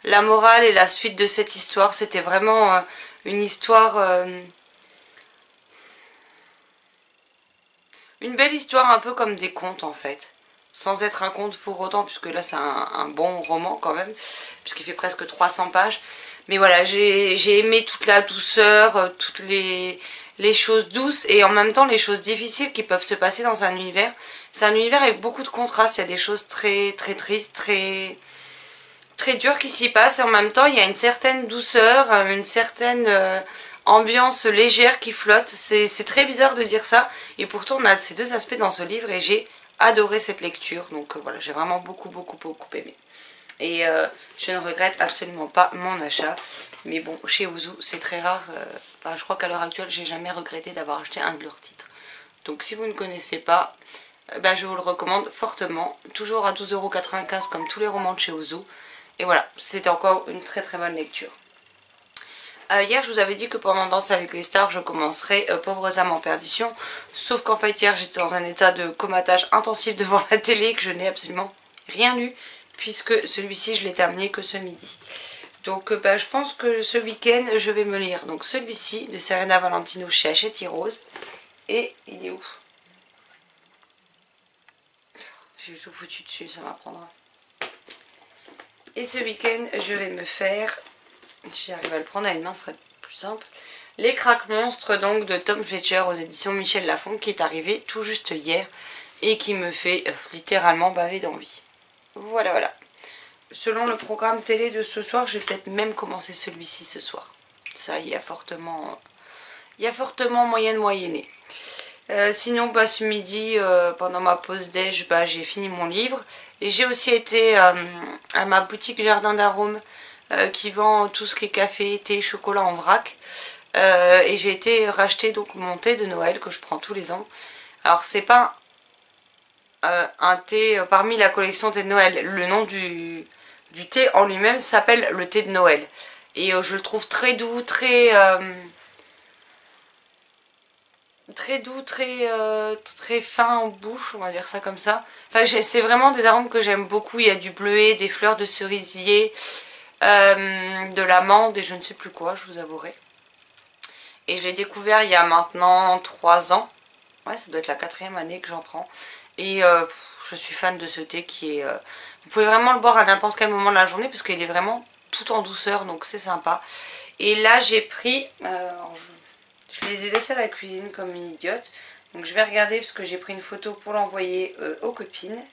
Speaker 1: la morale et la suite de cette histoire. C'était vraiment une histoire... une belle histoire un peu comme des contes en fait. Sans être un conte pour autant, puisque là c'est un bon roman quand même, puisqu'il fait presque 300 pages. Mais voilà, j'ai aimé toute la douceur, toutes les choses douces et en même temps les choses difficiles qui peuvent se passer dans un univers. C'est un univers avec beaucoup de contrastes, il y a des choses très tristes, très dures qui s'y passent et en même temps il y a une certaine douceur, une certaine ambiance légère qui flotte. C'est très bizarre de dire ça et pourtant on a ces deux aspects dans ce livre et j'ai adoré cette lecture, donc voilà, j'ai vraiment beaucoup aimé. Et je ne regrette absolument pas mon achat. Mais bon, chez Ozu, c'est très rare. Enfin, je crois qu'à l'heure actuelle, j'ai jamais regretté d'avoir acheté un de leurs titres. Donc si vous ne connaissez pas, bah, je vous le recommande fortement. Toujours à 12,95 € comme tous les romans de chez Ozu. Et voilà, c'était encore une très très bonne lecture. Hier je vous avais dit que pendant Danse avec les stars je commencerai Pauvres âmes en perdition. Sauf qu'en fait hier j'étais dans un état de comatage intensif devant la télé, que je n'ai absolument rien lu. Puisque celui-ci je l'ai terminé que ce midi. Donc bah, je pense que ce week-end je vais me lire donc celui-ci de Serena Valentino chez Hachette Rose. Et il est où? J'ai tout foutu dessus, ça m'apprendra. Et ce week-end je vais me faire... Si j'arrive à le prendre à une main, ce serait plus simple. Les Craques Monstres donc de Tom Fletcher aux éditions Michel Lafon, qui est arrivé tout juste hier et qui me fait littéralement baver d'envie. Voilà, voilà. Selon le programme télé de ce soir, je vais peut-être même commencer celui-ci ce soir. Ça, il y a fortement moyen de moyenner. Sinon, bah, ce midi, pendant ma pause déj, bah, j'ai fini mon livre. Et j'ai aussi été à ma boutique Jardin d'Arômes, qui vend tout ce qui est café, thé, chocolat en vrac. Et j'ai été racheter donc mon thé de Noël que je prends tous les ans. Alors c'est pas un thé parmi la collection thé de Noël. Le nom du thé en lui-même s'appelle le thé de Noël. Et je le trouve très doux, très doux, très fin en bouche, on va dire ça comme ça. Enfin, c'est vraiment des arômes que j'aime beaucoup. Il y a du bleuet, des fleurs de cerisier, de l'amande et je ne sais plus quoi, je vous avouerai. Et je l'ai découvert il y a maintenant 3 ans. Ouais, ça doit être la 4e année que j'en prends. Et je suis fan de ce thé qui est... vous pouvez vraiment le boire à n'importe quel moment de la journée parce qu'il est vraiment tout en douceur, donc c'est sympa. Et là j'ai pris... je les ai laissés à la cuisine comme une idiote. Donc je vais regarder parce que j'ai pris une photo pour l'envoyer aux copines.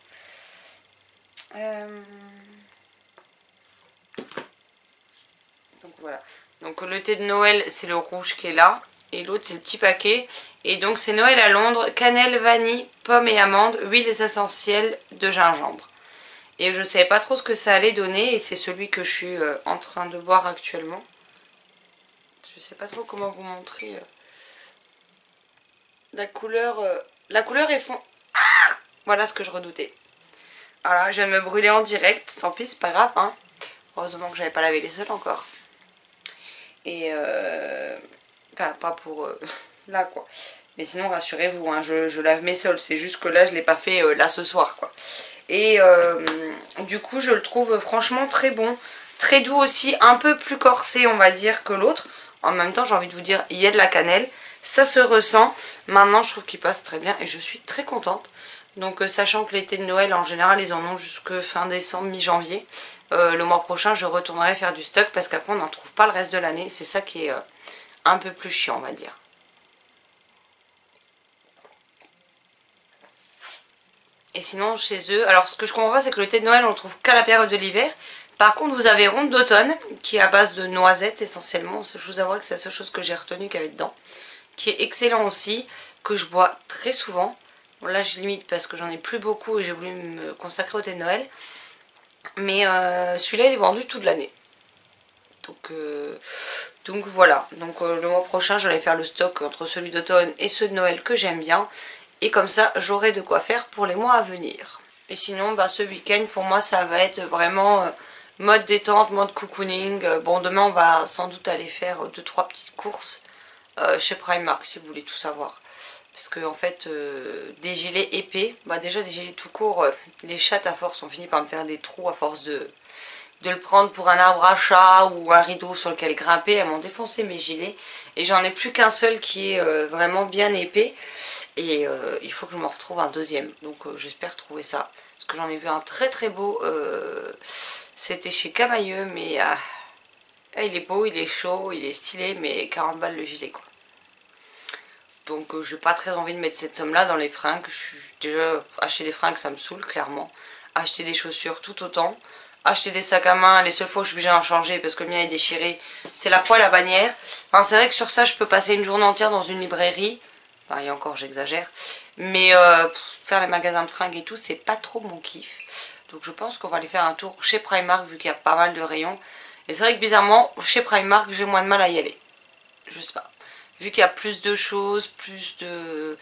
Speaker 1: Donc voilà. Donc le thé de Noël, c'est le rouge qui est là. Et l'autre, c'est le petit paquet. Et donc c'est Noël à Londres. Cannelle, vanille, pomme et amande, huiles essentielles de gingembre. Et je ne savais pas trop ce que ça allait donner. Et c'est celui que je suis en train de boire actuellement. Je ne sais pas trop comment vous montrer la couleur. La couleur est fond. Ah, voilà ce que je redoutais. Voilà, je viens de me brûler en direct. Tant pis, c'est pas grave. Hein. Heureusement que j'avais pas lavé les sols encore. Et enfin pas pour là quoi. Mais sinon rassurez-vous, hein, je lave mes sols. C'est juste que là je l'ai pas fait là ce soir quoi. Et du coup je le trouve franchement très bon. Très doux aussi, un peu plus corsé on va dire que l'autre. En même temps j'ai envie de vous dire, il y a de la cannelle. Ça se ressent. Maintenant je trouve qu'il passe très bien et je suis très contente. Donc sachant que l'été de Noël en général ils en ont jusque fin décembre, mi-janvier. Le mois prochain je retournerai faire du stock parce qu'après on n'en trouve pas le reste de l'année. C'est ça qui est un peu plus chiant on va dire. Et sinon chez eux, alors ce que je comprends pas c'est que le thé de Noël on le trouve qu'à la période de l'hiver. Par contre vous avez Ronde d'automne qui est à base de noisettes essentiellement. Je vous avouerai que c'est la seule chose que j'ai retenue qu'il y avait dedans. Qui est excellent aussi, que je bois très souvent. Bon là je limite parce que j'en ai plus beaucoup et j'ai voulu me consacrer au thé de Noël. Mais celui-là il est vendu toute l'année. Donc voilà. Donc le mois prochain je vais faire le stock entre celui d'automne et ceux de Noël que j'aime bien. Et comme ça j'aurai de quoi faire pour les mois à venir. Et sinon bah, ce week-end pour moi ça va être vraiment mode détente, mode cocooning. Bon demain on va sans doute aller faire 2-3 petites courses chez Primark si vous voulez tout savoir. Parce que en fait des gilets épais, bah déjà des gilets tout courts, les chattes à force ont fini par me faire des trous à force de le prendre pour un arbre à chat ou un rideau sur lequel grimper. Elles m'ont défoncé mes gilets et j'en ai plus qu'un seul qui est vraiment bien épais et il faut que je m'en retrouve un deuxième. Donc j'espère trouver ça parce que j'en ai vu un très très beau, c'était chez Camailleux mais il est beau, il est chaud, il est stylé mais 40 balles le gilet quoi. Donc j'ai pas très envie de mettre cette somme là dans les fringues. Déjà acheter des fringues ça me saoule clairement. Acheter des chaussures tout autant. Acheter des sacs à main, les seules fois où je suis obligée d'en changer parce que le mien est déchiré, c'est la poêle à bannière. Enfin c'est vrai que sur ça je peux passer une journée entière dans une librairie. Enfin et encore j'exagère. Mais faire les magasins de fringues et tout c'est pas trop mon kiff. Donc je pense qu'on va aller faire un tour chez Primark vu qu'il y a pas mal de rayons. Et c'est vrai que bizarrement chez Primark j'ai moins de mal à y aller. Je sais pas. Vu qu'il y a plus de choses, plus de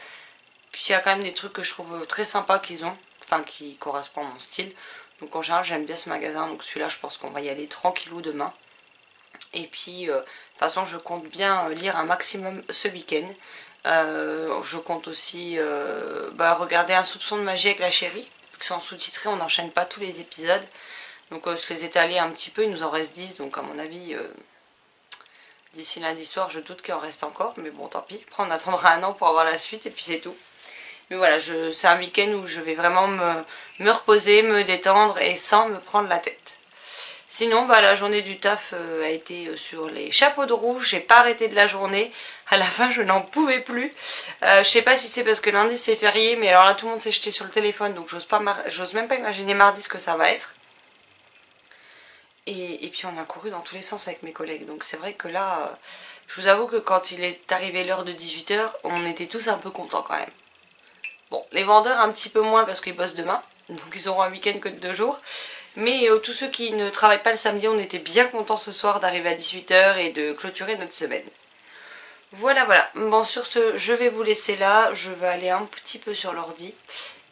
Speaker 1: Puis il y a quand même des trucs que je trouve très sympas qu'ils ont, enfin qui correspondent à mon style. Donc en général j'aime bien ce magasin, donc celui-là je pense qu'on va y aller tranquillou demain. Et puis de toute façon je compte bien lire un maximum ce week-end. Je compte aussi regarder Un soupçon de magie avec la chérie, qui sont sous-titrés, on n'enchaîne pas tous les épisodes. Donc je les étalais un petit peu, il nous en reste 10, donc à mon avis d'ici lundi soir je doute qu'il en reste encore, mais bon tant pis, après on attendra un an pour avoir la suite et puis c'est tout. Mais voilà, c'est un week-end où je vais vraiment me reposer, me détendre et sans me prendre la tête. Sinon, la journée du taf a été sur les chapeaux de roue. J'ai pas arrêté de la journée. À la fin, je n'en pouvais plus. Je sais pas si c'est parce que lundi c'est férié, mais alors là, tout le monde s'est jeté sur le téléphone, donc j'ose même pas imaginer mardi ce que ça va être. Et puis on a couru dans tous les sens avec mes collègues. Donc c'est vrai que là, je vous avoue que quand il est arrivé l'heure de 18 h, on était tous un peu contents quand même. Bon, les vendeurs un petit peu moins parce qu'ils bossent demain, donc ils auront un week-end que de 2 jours. Mais tous ceux qui ne travaillent pas le samedi, on était bien contents ce soir d'arriver à 18 h et de clôturer notre semaine. Voilà, voilà. Bon, sur ce, je vais vous laisser là. Je vais aller un petit peu sur l'ordi.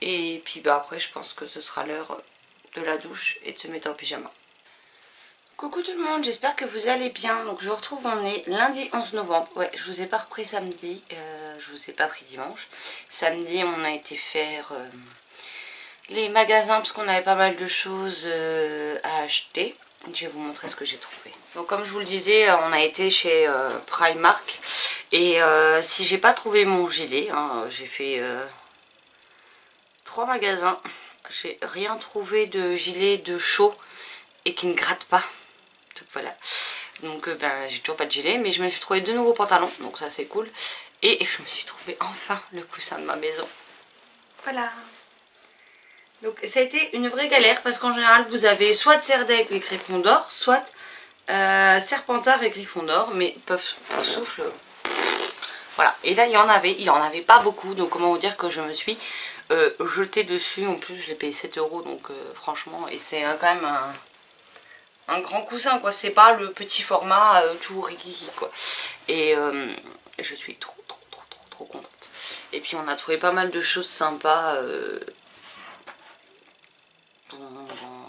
Speaker 1: Et puis après, je pense que ce sera l'heure de la douche et de se mettre en pyjama. Coucou tout le monde, j'espère que vous allez bien. Donc je vous retrouve, on est lundi 11 novembre. Ouais, je vous ai pas repris samedi, je vous ai pas pris dimanche. Samedi, on a été faire les magasins parce qu'on avait pas mal de choses à acheter. Je vais vous montrer ce que j'ai trouvé. Donc comme je vous le disais, on a été chez Primark. Et si j'ai pas trouvé mon gilet, hein, j'ai fait 3 magasins. J'ai rien trouvé de gilet de chaud et qui ne gratte pas. Donc voilà, donc j'ai toujours pas de gilet, mais je me suis trouvé 2 nouveaux pantalons, donc ça c'est cool. Et je me suis trouvé enfin le coussin de ma maison. Voilà. Donc ça a été une vraie galère parce qu'en général vous avez soit Cerdaigle et Gryffondor, soit Serpentard et Gryffondor, mais souffle. Voilà, et là il y en avait pas beaucoup, donc comment vous dire que je me suis jetée dessus. En plus je l'ai payé 7 €, donc franchement, et c'est quand même un grand coussin quoi, c'est pas le petit format tout rikiki quoi. Et je suis trop contente. Et puis on a trouvé pas mal de choses sympas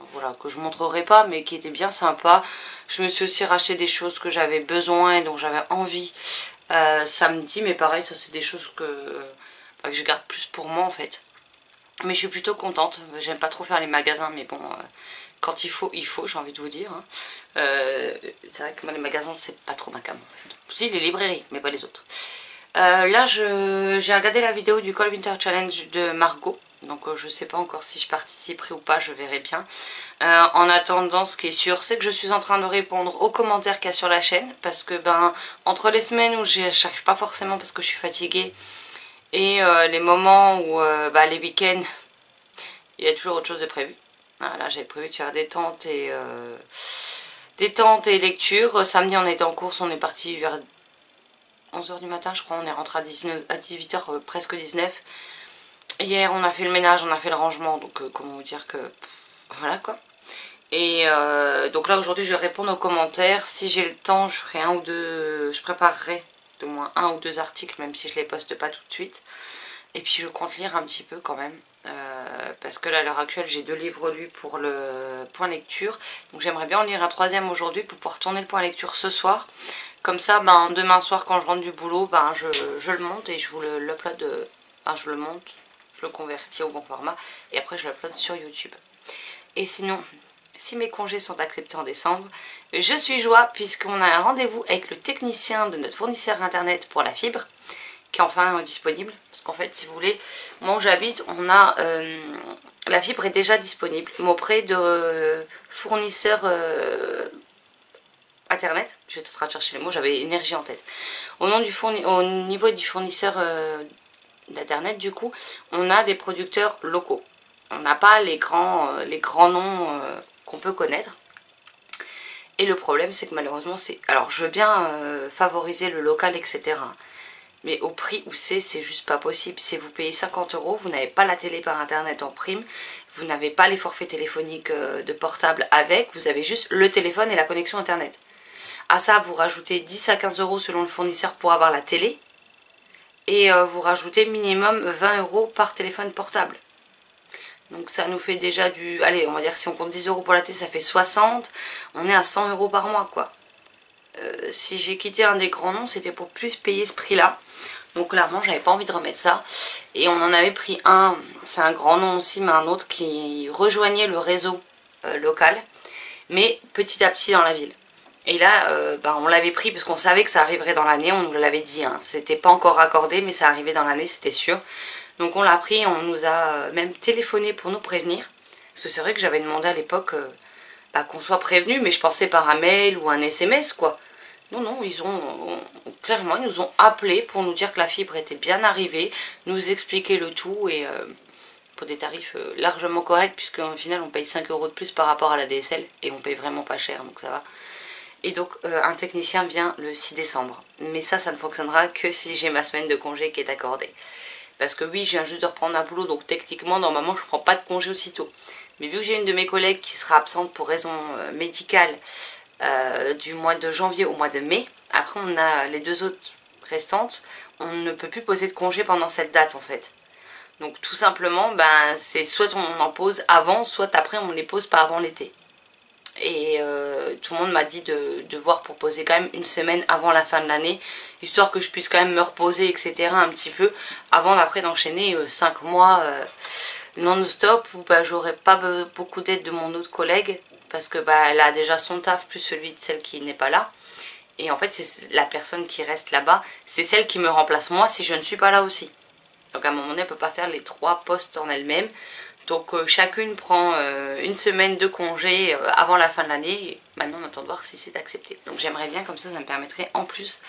Speaker 1: voilà, que je montrerai pas mais qui étaient bien sympas. Je me suis aussi racheté des choses que j'avais besoin et dont j'avais envie samedi, mais pareil ça c'est des choses que je garde plus pour moi en fait. Mais je suis plutôt contente, j'aime pas trop faire les magasins, mais bon, quand il faut, j'ai envie de vous dire. Hein. C'est vrai que moi les magasins c'est pas trop ma cam en fait. Si, les librairies, mais pas les autres. Là j'ai regardé la vidéo du Cold Winter Challenge de Margot. Donc je sais pas encore si je participerai ou pas, je verrai bien. En attendant, ce qui est sûr, c'est que je suis en train de répondre aux commentaires qu'il y a sur la chaîne. Parce que entre les semaines où j'arrive pas forcément parce que je suis fatiguée, et les moments où les week-ends, il y a toujours autre chose de prévu. Là j'avais prévu de faire des tentes et lecture. Samedi on était en course, on est parti vers 11 h du matin je crois, on est rentré à 18 h, presque 19. Hier on a fait le ménage, on a fait le rangement, donc comment vous dire que voilà quoi. Et donc là aujourd'hui je vais répondre aux commentaires. Si j'ai le temps je ferai je préparerai de moins 1 ou 2 articles, même si je les poste pas tout de suite. Et puis je compte lire un petit peu quand même, parce que là à l'heure actuelle j'ai 2 livres lus pour le point lecture. Donc j'aimerais bien en lire un 3e aujourd'hui pour pouvoir tourner le point lecture ce soir. Comme ça demain soir quand je rentre du boulot, je le monte et je vous l'upload, je le monte, je le convertis au bon format et après je l'upload sur YouTube. Et sinon, si mes congés sont acceptés en décembre, je suis joie puisqu'on a un rendez-vous avec le technicien de notre fournisseur internet pour la fibre, qui est enfin disponible. Parce qu'en fait, si vous voulez, moi où j'habite, on a la fibre est déjà disponible, mais auprès de fournisseurs internet. J'étais en train de chercher les mots, j'avais énergie en tête. Au niveau du fournisseur d'internet, du coup, on a des producteurs locaux. On n'a pas les grands noms qu'on peut connaître. Et le problème, c'est que malheureusement, alors je veux bien favoriser le local, etc. Mais au prix où c'est juste pas possible. Si vous payez 50 €, vous n'avez pas la télé par internet en prime. Vous n'avez pas les forfaits téléphoniques de portable avec. Vous avez juste le téléphone et la connexion internet. À ça, vous rajoutez 10 à 15 € selon le fournisseur pour avoir la télé. et vous rajoutez minimum 20 € par téléphone portable. Donc ça nous fait déjà du... Allez, on va dire si on compte 10 € pour la télé, ça fait 60. On est à 100 € par mois, quoi. Si j'ai quitté un des grands noms, c'était pour plus payer ce prix-là. Donc clairement, j'avais pas envie de remettre ça. Et on en avait pris un, c'est un grand nom aussi, mais un autre qui rejoignait le réseau local, mais petit à petit dans la ville. Et là, on l'avait pris parce qu'on savait que ça arriverait dans l'année, on nous l'avait dit. Hein. C'était pas encore raccordé, mais ça arrivait dans l'année, c'était sûr. Donc on l'a pris, on nous a même téléphoné pour nous prévenir. Parce que c'est vrai que j'avais demandé à l'époque qu'on soit prévenu, mais je pensais par un mail ou un SMS, quoi. Non, clairement, ils nous ont appelé pour nous dire que la fibre était bien arrivée, nous expliquer le tout et pour des tarifs largement corrects, puisqu'au final on paye 5 € de plus par rapport à la DSL et on paye vraiment pas cher, donc ça va. Et donc un technicien vient le 6 décembre. Mais ça ne fonctionnera que si j'ai ma semaine de congé qui est accordée. Parce que oui, je viens juste de reprendre un boulot, donc techniquement, normalement, je ne prends pas de congé aussitôt. Mais vu que j'ai une de mes collègues qui sera absente pour raison médicale du mois de janvier au mois de mai, après on a les deux autres restantes, on ne peut plus poser de congé pendant cette date en fait. Donc tout simplement, c'est soit on en pose avant, soit après on les pose pas avant l'été. Et tout le monde m'a dit de voir pour poser quand même une semaine avant la fin de l'année, histoire que je puisse quand même me reposer, etc. un petit peu, avant d'après d'enchaîner 5 mois non-stop, où j'aurai pas beaucoup d'aide de mon autre collègue, parce que elle a déjà son taf, plus celui de celle qui n'est pas là. Et en fait, c'est la personne qui reste là-bas, c'est celle qui me remplace moi si je ne suis pas là aussi. Donc à un moment donné, elle ne peut pas faire les 3 postes en elle-même. Donc chacune prend une semaine de congé avant la fin de l'année. Maintenant on attend de voir si c'est accepté. Donc j'aimerais bien, comme ça me permettrait en plus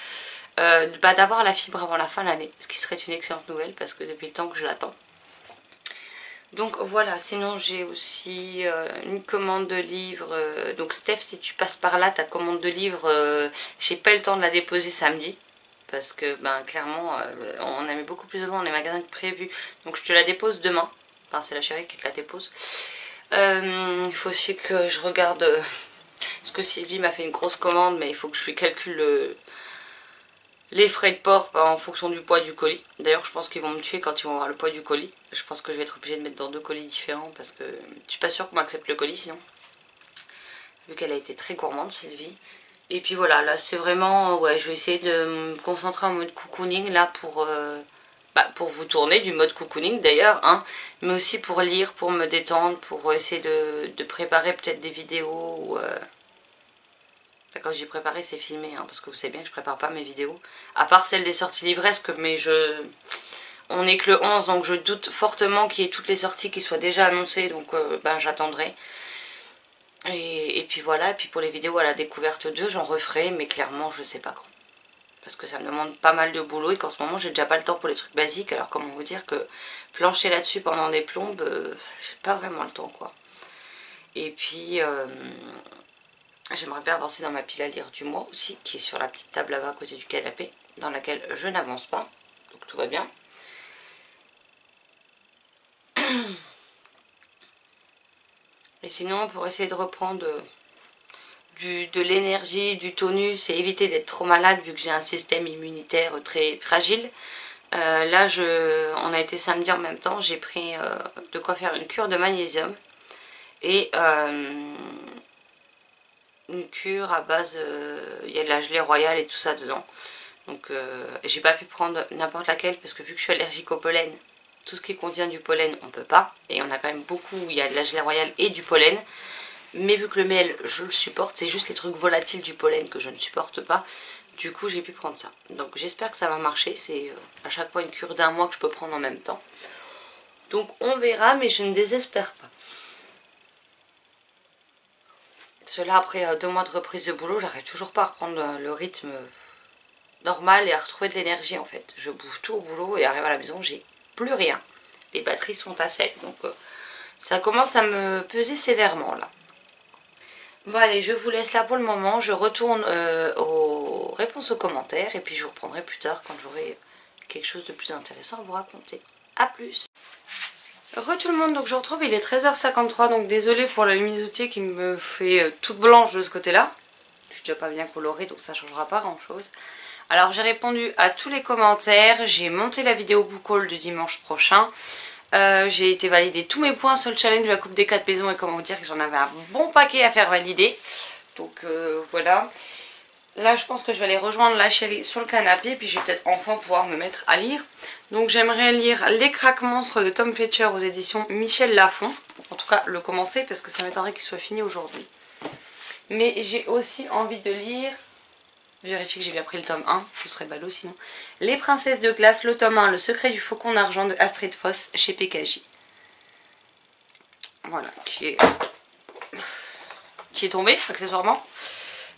Speaker 1: d'avoir la fibre avant la fin de l'année. Ce qui serait une excellente nouvelle parce que depuis le temps que je l'attends. Donc voilà, sinon j'ai aussi une commande de livres. Donc Steph, si tu passes par là, ta commande de livres, j'ai pas eu le temps de la déposer samedi. Parce que clairement, on a mis beaucoup plus de temps dans les magasins que prévu. Donc je te la dépose demain. Enfin, c'est la chérie qui te la dépose. Il faut aussi que je regarde... parce que Sylvie m'a fait une grosse commande, mais il faut que je lui calcule les frais de port en fonction du poids du colis. D'ailleurs, je pense qu'ils vont me tuer quand ils vont voir le poids du colis. Je pense que je vais être obligée de mettre dans 2 colis différents parce que je suis pas sûre qu'on m'accepte le colis sinon. Vu qu'elle a été très gourmande, Sylvie. Et puis voilà, là c'est vraiment... Ouais, je vais essayer de me concentrer en mode cocooning là pour vous tourner, du mode cocooning d'ailleurs, hein, mais aussi pour lire, pour me détendre, pour essayer de préparer peut-être des vidéos. Ou, quand j'ai préparé, c'est filmé, hein, parce que vous savez bien que je prépare pas mes vidéos, à part celle des sorties livresques, mais on n'est que le 11, donc je doute fortement qu'il y ait toutes les sorties qui soient déjà annoncées, donc j'attendrai. Et puis voilà, et puis pour les vidéos à la découverte 2, j'en referai, mais clairement je sais pas quand. Parce que ça me demande pas mal de boulot et qu'en ce moment j'ai déjà pas le temps pour les trucs basiques. Alors comment vous dire que plancher là-dessus pendant des plombes, j'ai pas vraiment le temps quoi. Et puis j'aimerais bien avancer dans ma pile à lire du mois aussi, qui est sur la petite table là-bas à côté du canapé, dans laquelle je n'avance pas. Donc tout va bien. Et sinon pour essayer de reprendre... de l'énergie, du tonus et éviter d'être trop malade vu que j'ai un système immunitaire très fragile. Là, on a été samedi en même temps, j'ai pris de quoi faire une cure de magnésium et une cure à base, il y a de la gelée royale et tout ça dedans. Donc j'ai pas pu prendre n'importe laquelle parce que vu que je suis allergique au pollen, tout ce qui contient du pollen on peut pas. Et on a quand même beaucoup où il y a de la gelée royale et du pollen. Mais vu que le miel, je le supporte, c'est juste les trucs volatiles du pollen que je ne supporte pas. Du coup, j'ai pu prendre ça. Donc j'espère que ça va marcher. C'est à chaque fois une cure d'1 mois que je peux prendre en même temps. Donc on verra, mais je ne désespère pas. Cela après 2 mois de reprise de boulot, j'arrive toujours pas à reprendre le rythme normal et à retrouver de l'énergie en fait. Je bouffe tout au boulot et arrive à la maison, j'ai plus rien. Les batteries sont à sec, donc ça commence à me peser sévèrement là. Bon allez, je vous laisse là pour le moment, je retourne aux réponses aux commentaires et puis je vous reprendrai plus tard quand j'aurai quelque chose de plus intéressant à vous raconter. A plus. Re tout le monde, donc je retrouve, il est 13h53, donc désolée pour la luminosité qui me fait toute blanche de ce côté-là. Je suis déjà pas bien colorée donc ça changera pas grand chose. Alors j'ai répondu à tous les commentaires, j'ai monté la vidéo book haul de dimanche prochain. J'ai été valider tous mes points sur le challenge de la coupe des 4 maisons et comment vous dire que j'en avais un bon paquet à faire valider. Donc voilà. Là je pense que je vais aller rejoindre la chérie sur le canapé puis je vais peut-être enfin pouvoir me mettre à lire. Donc j'aimerais lire Les Craques Monstres de Tom Fletcher aux éditions Michel Lafon. En tout cas le commencer parce que ça m'étonnerait qu'il soit fini aujourd'hui. Mais j'ai aussi envie de lire, vérifie que j'ai bien pris le tome 1, ce serait ballot sinon. Les Princesses de Glace, le tome 1, Le Secret du Faucon d'Argent de Astrid Foss chez PKJ. Voilà, qui est tombé accessoirement.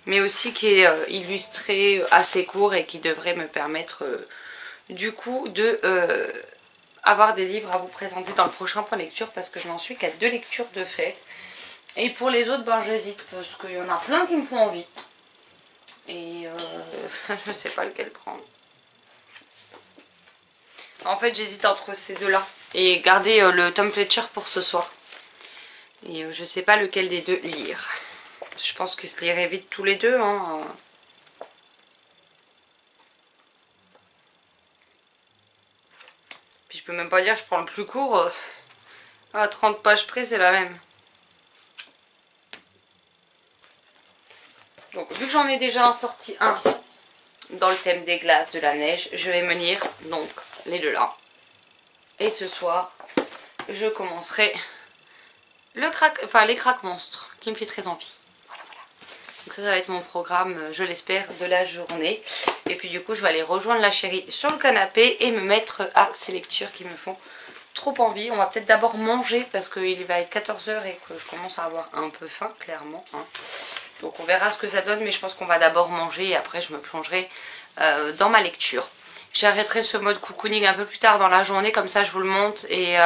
Speaker 1: Mais aussi qui est illustré assez court et qui devrait me permettre du coup de avoir des livres à vous présenter dans le prochain point lecture parce que je n'en suis qu'à 2 lectures de fait. Et pour les autres, ben j'hésite parce qu'il y en a plein qui me font envie. Et je ne sais pas lequel prendre. En fait, j'hésite entre ces deux-là et garder le Tom Fletcher pour ce soir. Et je ne sais pas lequel des deux lire. Je pense qu'ils se liraient vite tous les deux. Hein. Puis je peux même pas dire je prends le plus court. À 30 pages près, c'est la même. Donc vu que j'en ai déjà sorti un dans le thème des glaces, de la neige, je vais me lire donc les deux là. Et ce soir, je commencerai les Craques Monstres qui me fait très envie. Donc ça va être mon programme, je l'espère, de la journée. Et puis du coup, je vais aller rejoindre la chérie sur le canapé et me mettre à ces lectures qui me font trop envie. On va peut-être d'abord manger parce qu'il va être 14 h et que je commence à avoir un peu faim, clairement. Hein. Donc on verra ce que ça donne, mais je pense qu'on va d'abord manger et après je me plongerai dans ma lecture. J'arrêterai ce mode cocooning un peu plus tard dans la journée, comme ça je vous le montre. Et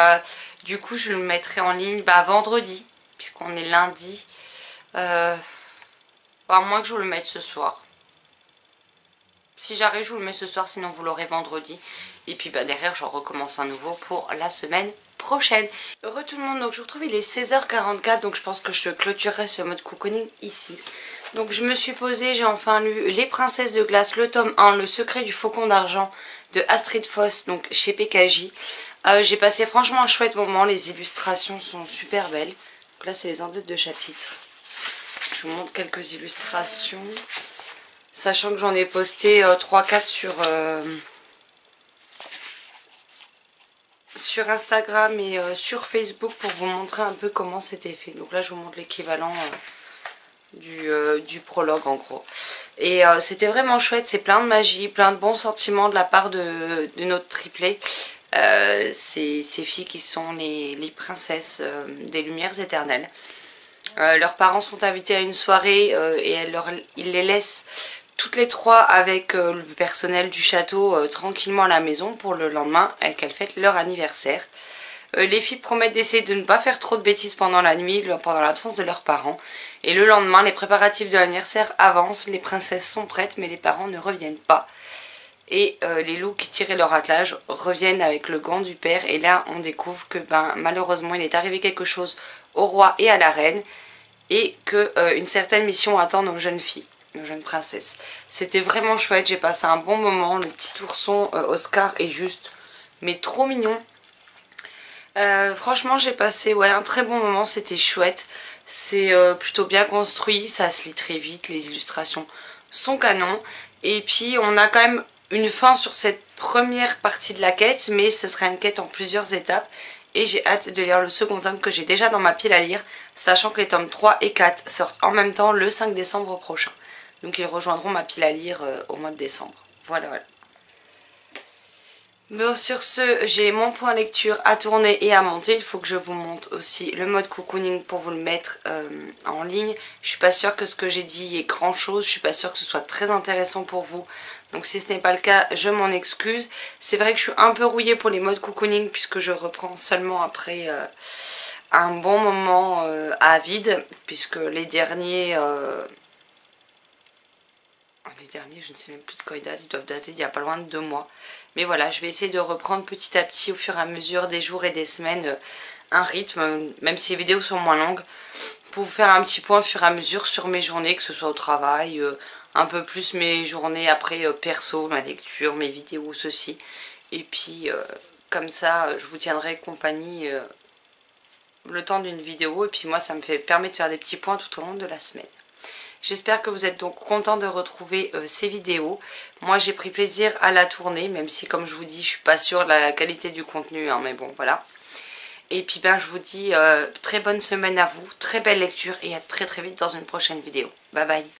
Speaker 1: du coup, je le mettrai en ligne vendredi, puisqu'on est lundi. À moins que je vous le mette ce soir. Si j'arrive, je vous le mets ce soir, sinon vous l'aurez vendredi. Et puis derrière, j'en recommence un nouveau pour la semaine prochaine. Heureux tout le monde, donc je vous retrouve, il est 16 h 44, donc je pense que je clôturerai ce mode cocooning ici. Donc je me suis posée, j'ai enfin lu Les Princesses de Glace, le tome 1, Le Secret du Faucon d'Argent de Astrid Foss, donc chez PKJ. J'ai passé franchement un chouette moment, les illustrations sont super belles. Donc là c'est les en-têtes de chapitre. Je vous montre quelques illustrations, sachant que j'en ai posté 3-4 sur Instagram et sur Facebook pour vous montrer un peu comment c'était fait. Donc là je vous montre l'équivalent du prologue en gros. Et c'était vraiment chouette, c'est plein de magie, plein de bons sentiments de la part de notre triplet. Ces filles qui sont les princesses des Lumières éternelles. Leurs parents sont invités à une soirée et ils les laissent toutes les trois avec le personnel du château tranquillement à la maison pour le lendemain qu'elles fêtent leur anniversaire. Les filles promettent d'essayer de ne pas faire trop de bêtises pendant la nuit, pendant l'absence de leurs parents. Et le lendemain, les préparatifs de l'anniversaire avancent, les princesses sont prêtes mais les parents ne reviennent pas. Et les loups qui tiraient leur attelage reviennent avec le gant du père. Et là, on découvre que malheureusement, il est arrivé quelque chose au roi et à la reine. Et qu'une certaine mission attend nos jeunes filles, nos jeunes princesses. C'était vraiment chouette, j'ai passé un bon moment. Le petit ourson Oscar est juste, mais trop mignon. Franchement, j'ai passé un très bon moment, c'était chouette. C'est plutôt bien construit, ça se lit très vite, les illustrations sont canon. Et puis, on a quand même une fin sur cette première partie de la quête, mais ce sera une quête en plusieurs étapes. Et j'ai hâte de lire le second tome que j'ai déjà dans ma pile à lire, sachant que les tomes 3 et 4 sortent en même temps le 5 décembre prochain. Donc ils rejoindront ma pile à lire au mois de décembre. Voilà. Bon, sur ce, j'ai mon point lecture à tourner et à monter. Il faut que je vous montre aussi le mode cocooning pour vous le mettre en ligne. Je suis pas sûre que ce que j'ai dit est grand chose. Je suis pas sûre que ce soit très intéressant pour vous. Donc si ce n'est pas le cas, je m'en excuse. C'est vrai que je suis un peu rouillée pour les modes cocooning puisque je reprends seulement après un bon moment à vide. Puisque les derniers, je ne sais même plus de quoi ils datent. Ils doivent dater d'il y a pas loin de 2 mois. Mais voilà, je vais essayer de reprendre petit à petit au fur et à mesure des jours et des semaines un rythme, même si les vidéos sont moins longues, pour vous faire un petit point au fur et à mesure sur mes journées, que ce soit au travail, un peu plus mes journées après perso, ma lecture, mes vidéos, ceci. Et puis comme ça je vous tiendrai compagnie le temps d'une vidéo et puis moi ça me permet de faire des petits points tout au long de la semaine. J'espère que vous êtes donc contents de retrouver ces vidéos. Moi j'ai pris plaisir à la tourner, même si comme je vous dis je suis pas sûre de la qualité du contenu, hein, mais bon voilà. Et puis ben je vous dis très bonne semaine à vous, très belle lecture et à très vite dans une prochaine vidéo. Bye bye.